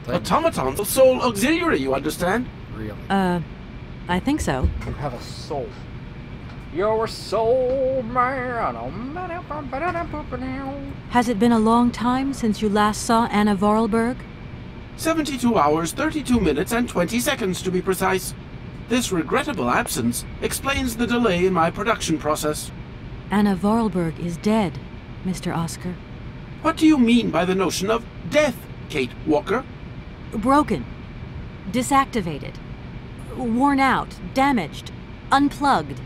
Automaton's the sole auxiliary, you understand? Really? I think so. You have a soul. You're a soul man. Has it been a long time since you last saw Anna Vorarlberg? 72 hours, 32 minutes, and 20 seconds to be precise. This regrettable absence explains the delay in my production process. Anna Vorarlberg is dead, Mr. Oscar. What do you mean by the notion of death, Kate Walker? Broken. Disactivated. Worn out. Damaged. Unplugged.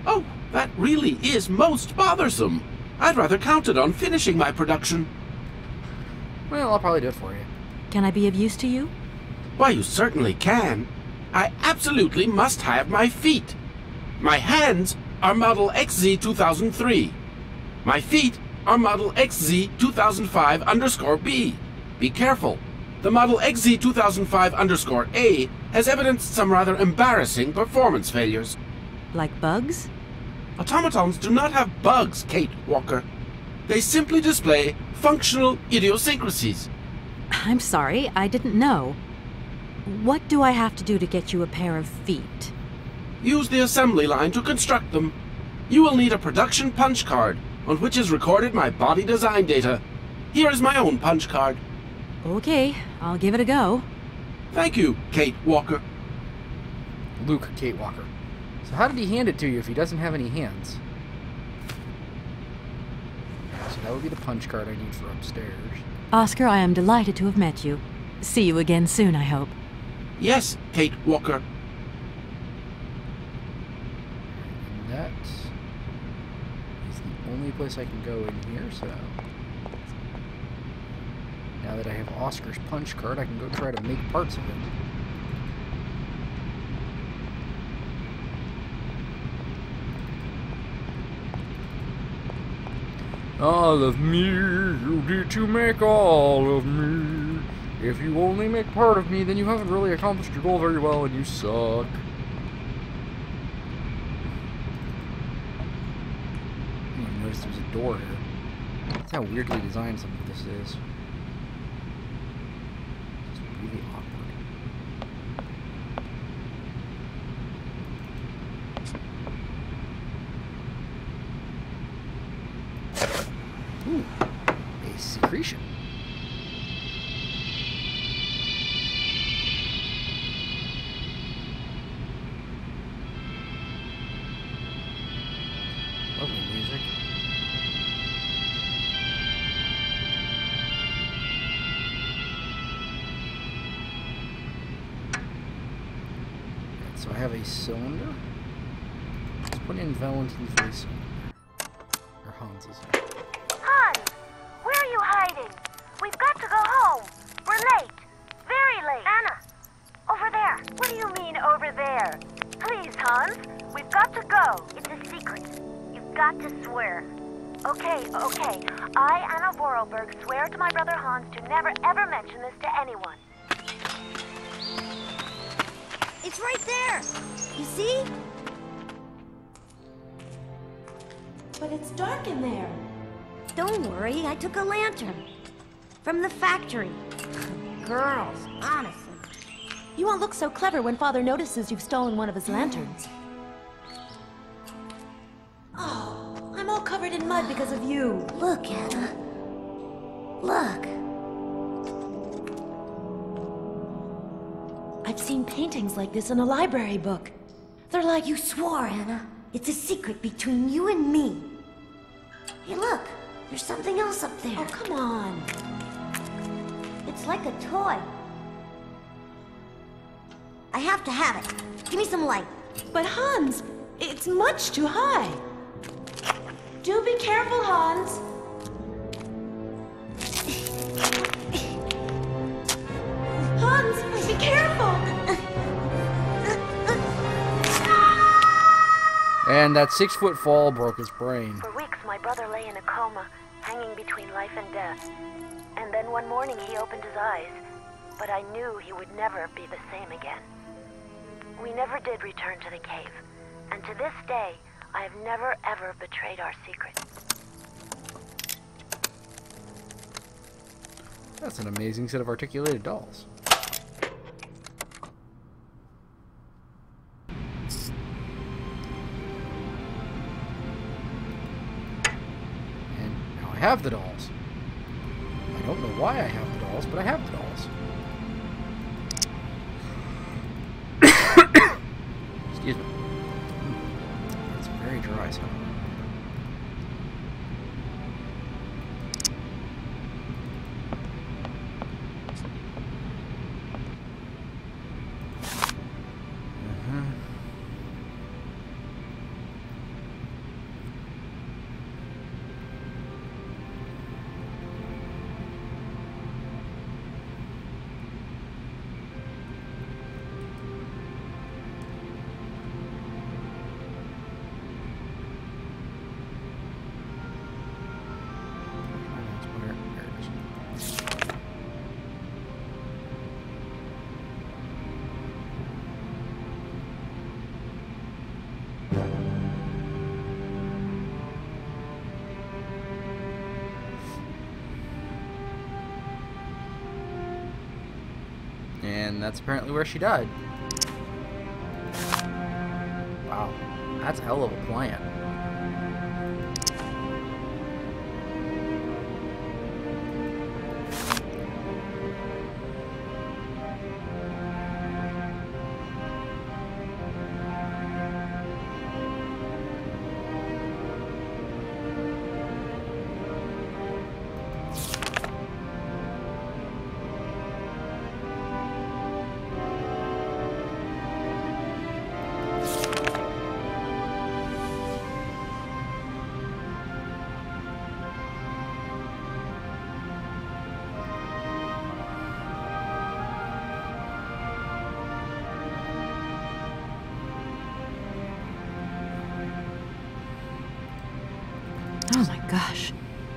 Oh, That really is most bothersome. I'd rather counted on finishing my production. Well, I'll probably do it for you. Can I be of use to you? Why, you certainly can. I absolutely must have my feet. My hands are Model XZ 2003. My feet are Model XZ 2005_B. Be careful. The Model XZ 2005_A has evidenced some rather embarrassing performance failures. Like bugs? Automatons do not have bugs, Kate Walker. They simply display functional idiosyncrasies. I'm sorry, I didn't know. What do I have to do to get you a pair of feet? Use the assembly line to construct them. You will need a production punch card, on which is recorded my body design data. Here is my own punch card. Okay, I'll give it a go. Thank you, Kate Walker. Luke Kate Walker. So how did he hand it to you if he doesn't have any hands? So that would be the punch card I need for upstairs. Oscar, I am delighted to have met you. See you again soon, I hope. Yes, Kate Walker. And that is the only place I can go in here, so... Now that I have Oscar's punch card, I can go try to make parts of him. All of me, you need to make all of me. If you only make part of me, then you haven't really accomplished your goal very well and you suck. I didn't even notice there's a door here. That's how weirdly designed some of this is. It's really awkward. Ooh, a secretion. Lovely music. Right, so I have a cylinder. Let's put in Valentine's voice. Or Hans's. Hans, where are you hiding? We've got to go home. We're late. Very late. Anna, over there. What do you mean, over there? Please, Hans, we've got to go. It's a secret. You've got to swear. Okay. I, Anna Vorarlberg, swear to my brother Hans to never, ever mention this to anyone. It's right there. You see? But it's dark in there. Don't worry, I took a lantern. From the factory. Girls, honestly. You won't look so clever when Father notices you've stolen one of his lanterns. Oh, I'm all covered in mud because of you. Look, Anna. Look. I've seen paintings like this in a library book. They're like... You swore, Anna. It's a secret between you and me. Hey, look. There's something else up there. Oh, come on. It's like a toy. I have to have it. Give me some light. But Hans, it's much too high. Do be careful, Hans. Hans, be careful. And that 6-foot fall broke his brain. For weeks, my brother lay in a coma, hanging between life and death. And then one morning he opened his eyes, but I knew he would never be the same again. We never did return to the cave, and to this day, I have never ever betrayed our secret. That's an amazing set of articulated dolls. And now I have the dolls. I don't know why I have the dolls, but I have the dolls. Excuse me. It's very dry, so. And that's apparently where she died. Wow, that's a hell of a plan. Oh my gosh.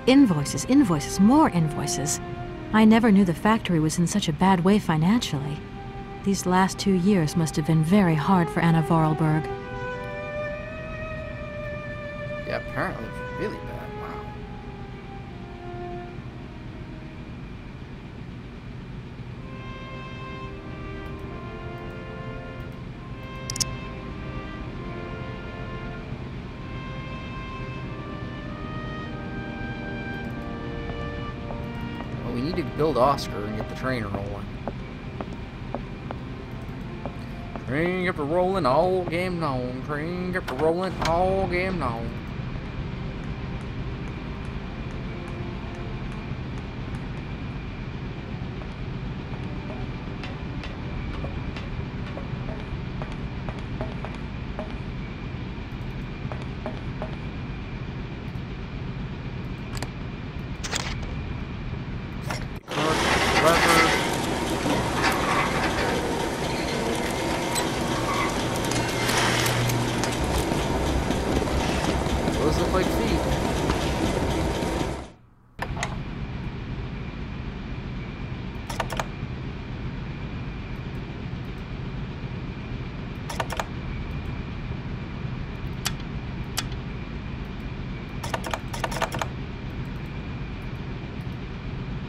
Invoices, invoices, more invoices. I never knew the factory was in such a bad way financially. These last 2 years must have been very hard for Anna Vorarlberg. Yeah, apparently it's really bad. Wow. Well, we need to build Oscar and get the train rolling. Train get to rolling all game long. Train get to rolling all game long. Those look like feet.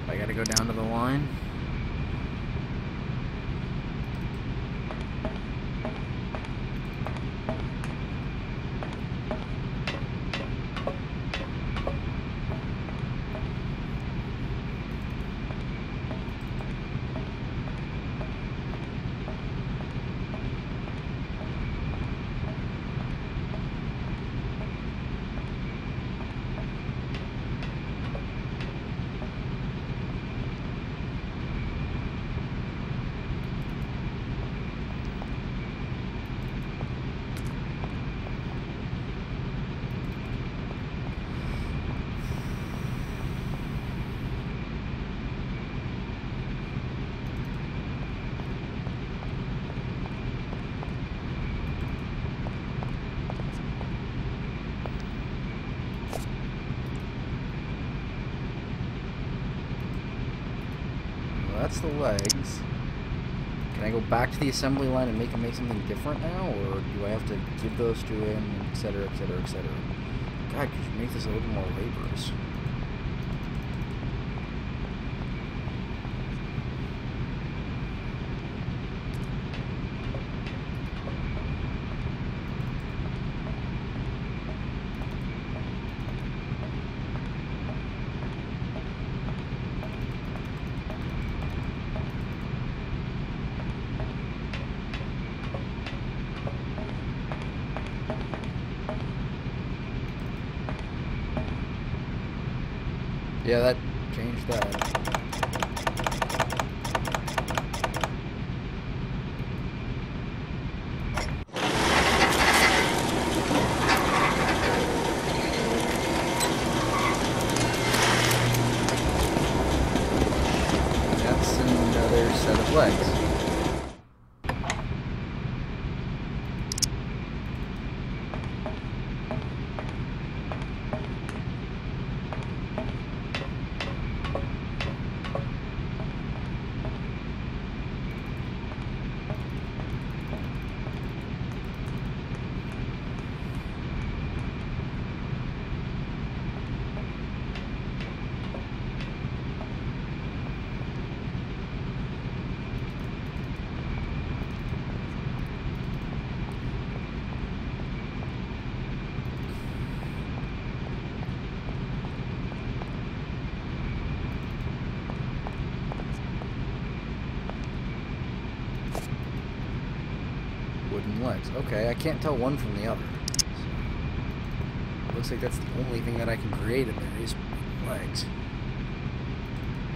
I gotta go down to the line. That's the legs. Can I go back to the assembly line and make him make something different now, or do I have to give those to him, etc., etc., etc.? God, could you make this a little more laborious? Yeah, that changed that. That's another set of legs. wooden legs. Okay, I can't tell one from the other. Looks like that's the only thing that I can create in there is legs.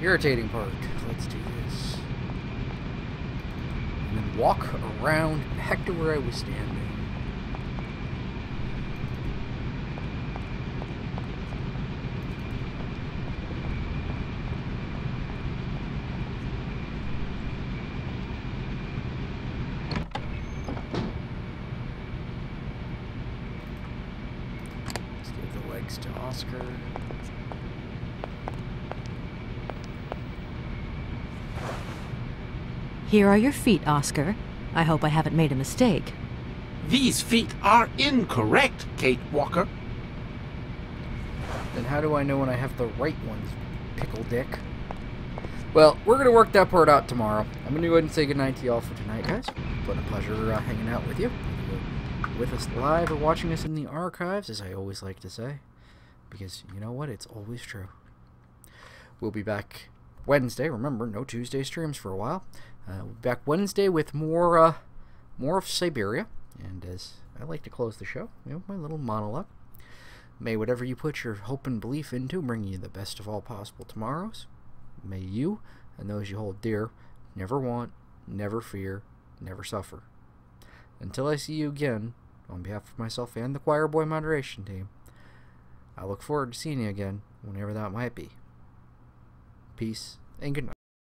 Irritating part. Let's do this. And then walk around back to where I was standing. Let's give the legs to Oscar. Here are your feet, Oscar. I hope I haven't made a mistake. These feet are incorrect, Kate Walker. Then how do I know when I have the right ones, pickle dick? Well, we're going to work that part out tomorrow. I'm going to go ahead and say goodnight to y'all for tonight, guys. It's been a pleasure hanging out with you. With us live or watching us in the archives, as I always like to say. Because, you know what? It's always true. We'll be back Wednesday. Remember, no Tuesday streams for a while. We'll be back Wednesday with more of Syberia. And as I like to close the show, you know, my little monologue. May whatever you put your hope and belief into bring you the best of all possible tomorrows. May you and those you hold dear never want, never fear, never suffer. Until I see you again, on behalf of myself and the Choir Boy Moderation team, I look forward to seeing you again, whenever that might be. Peace and good night.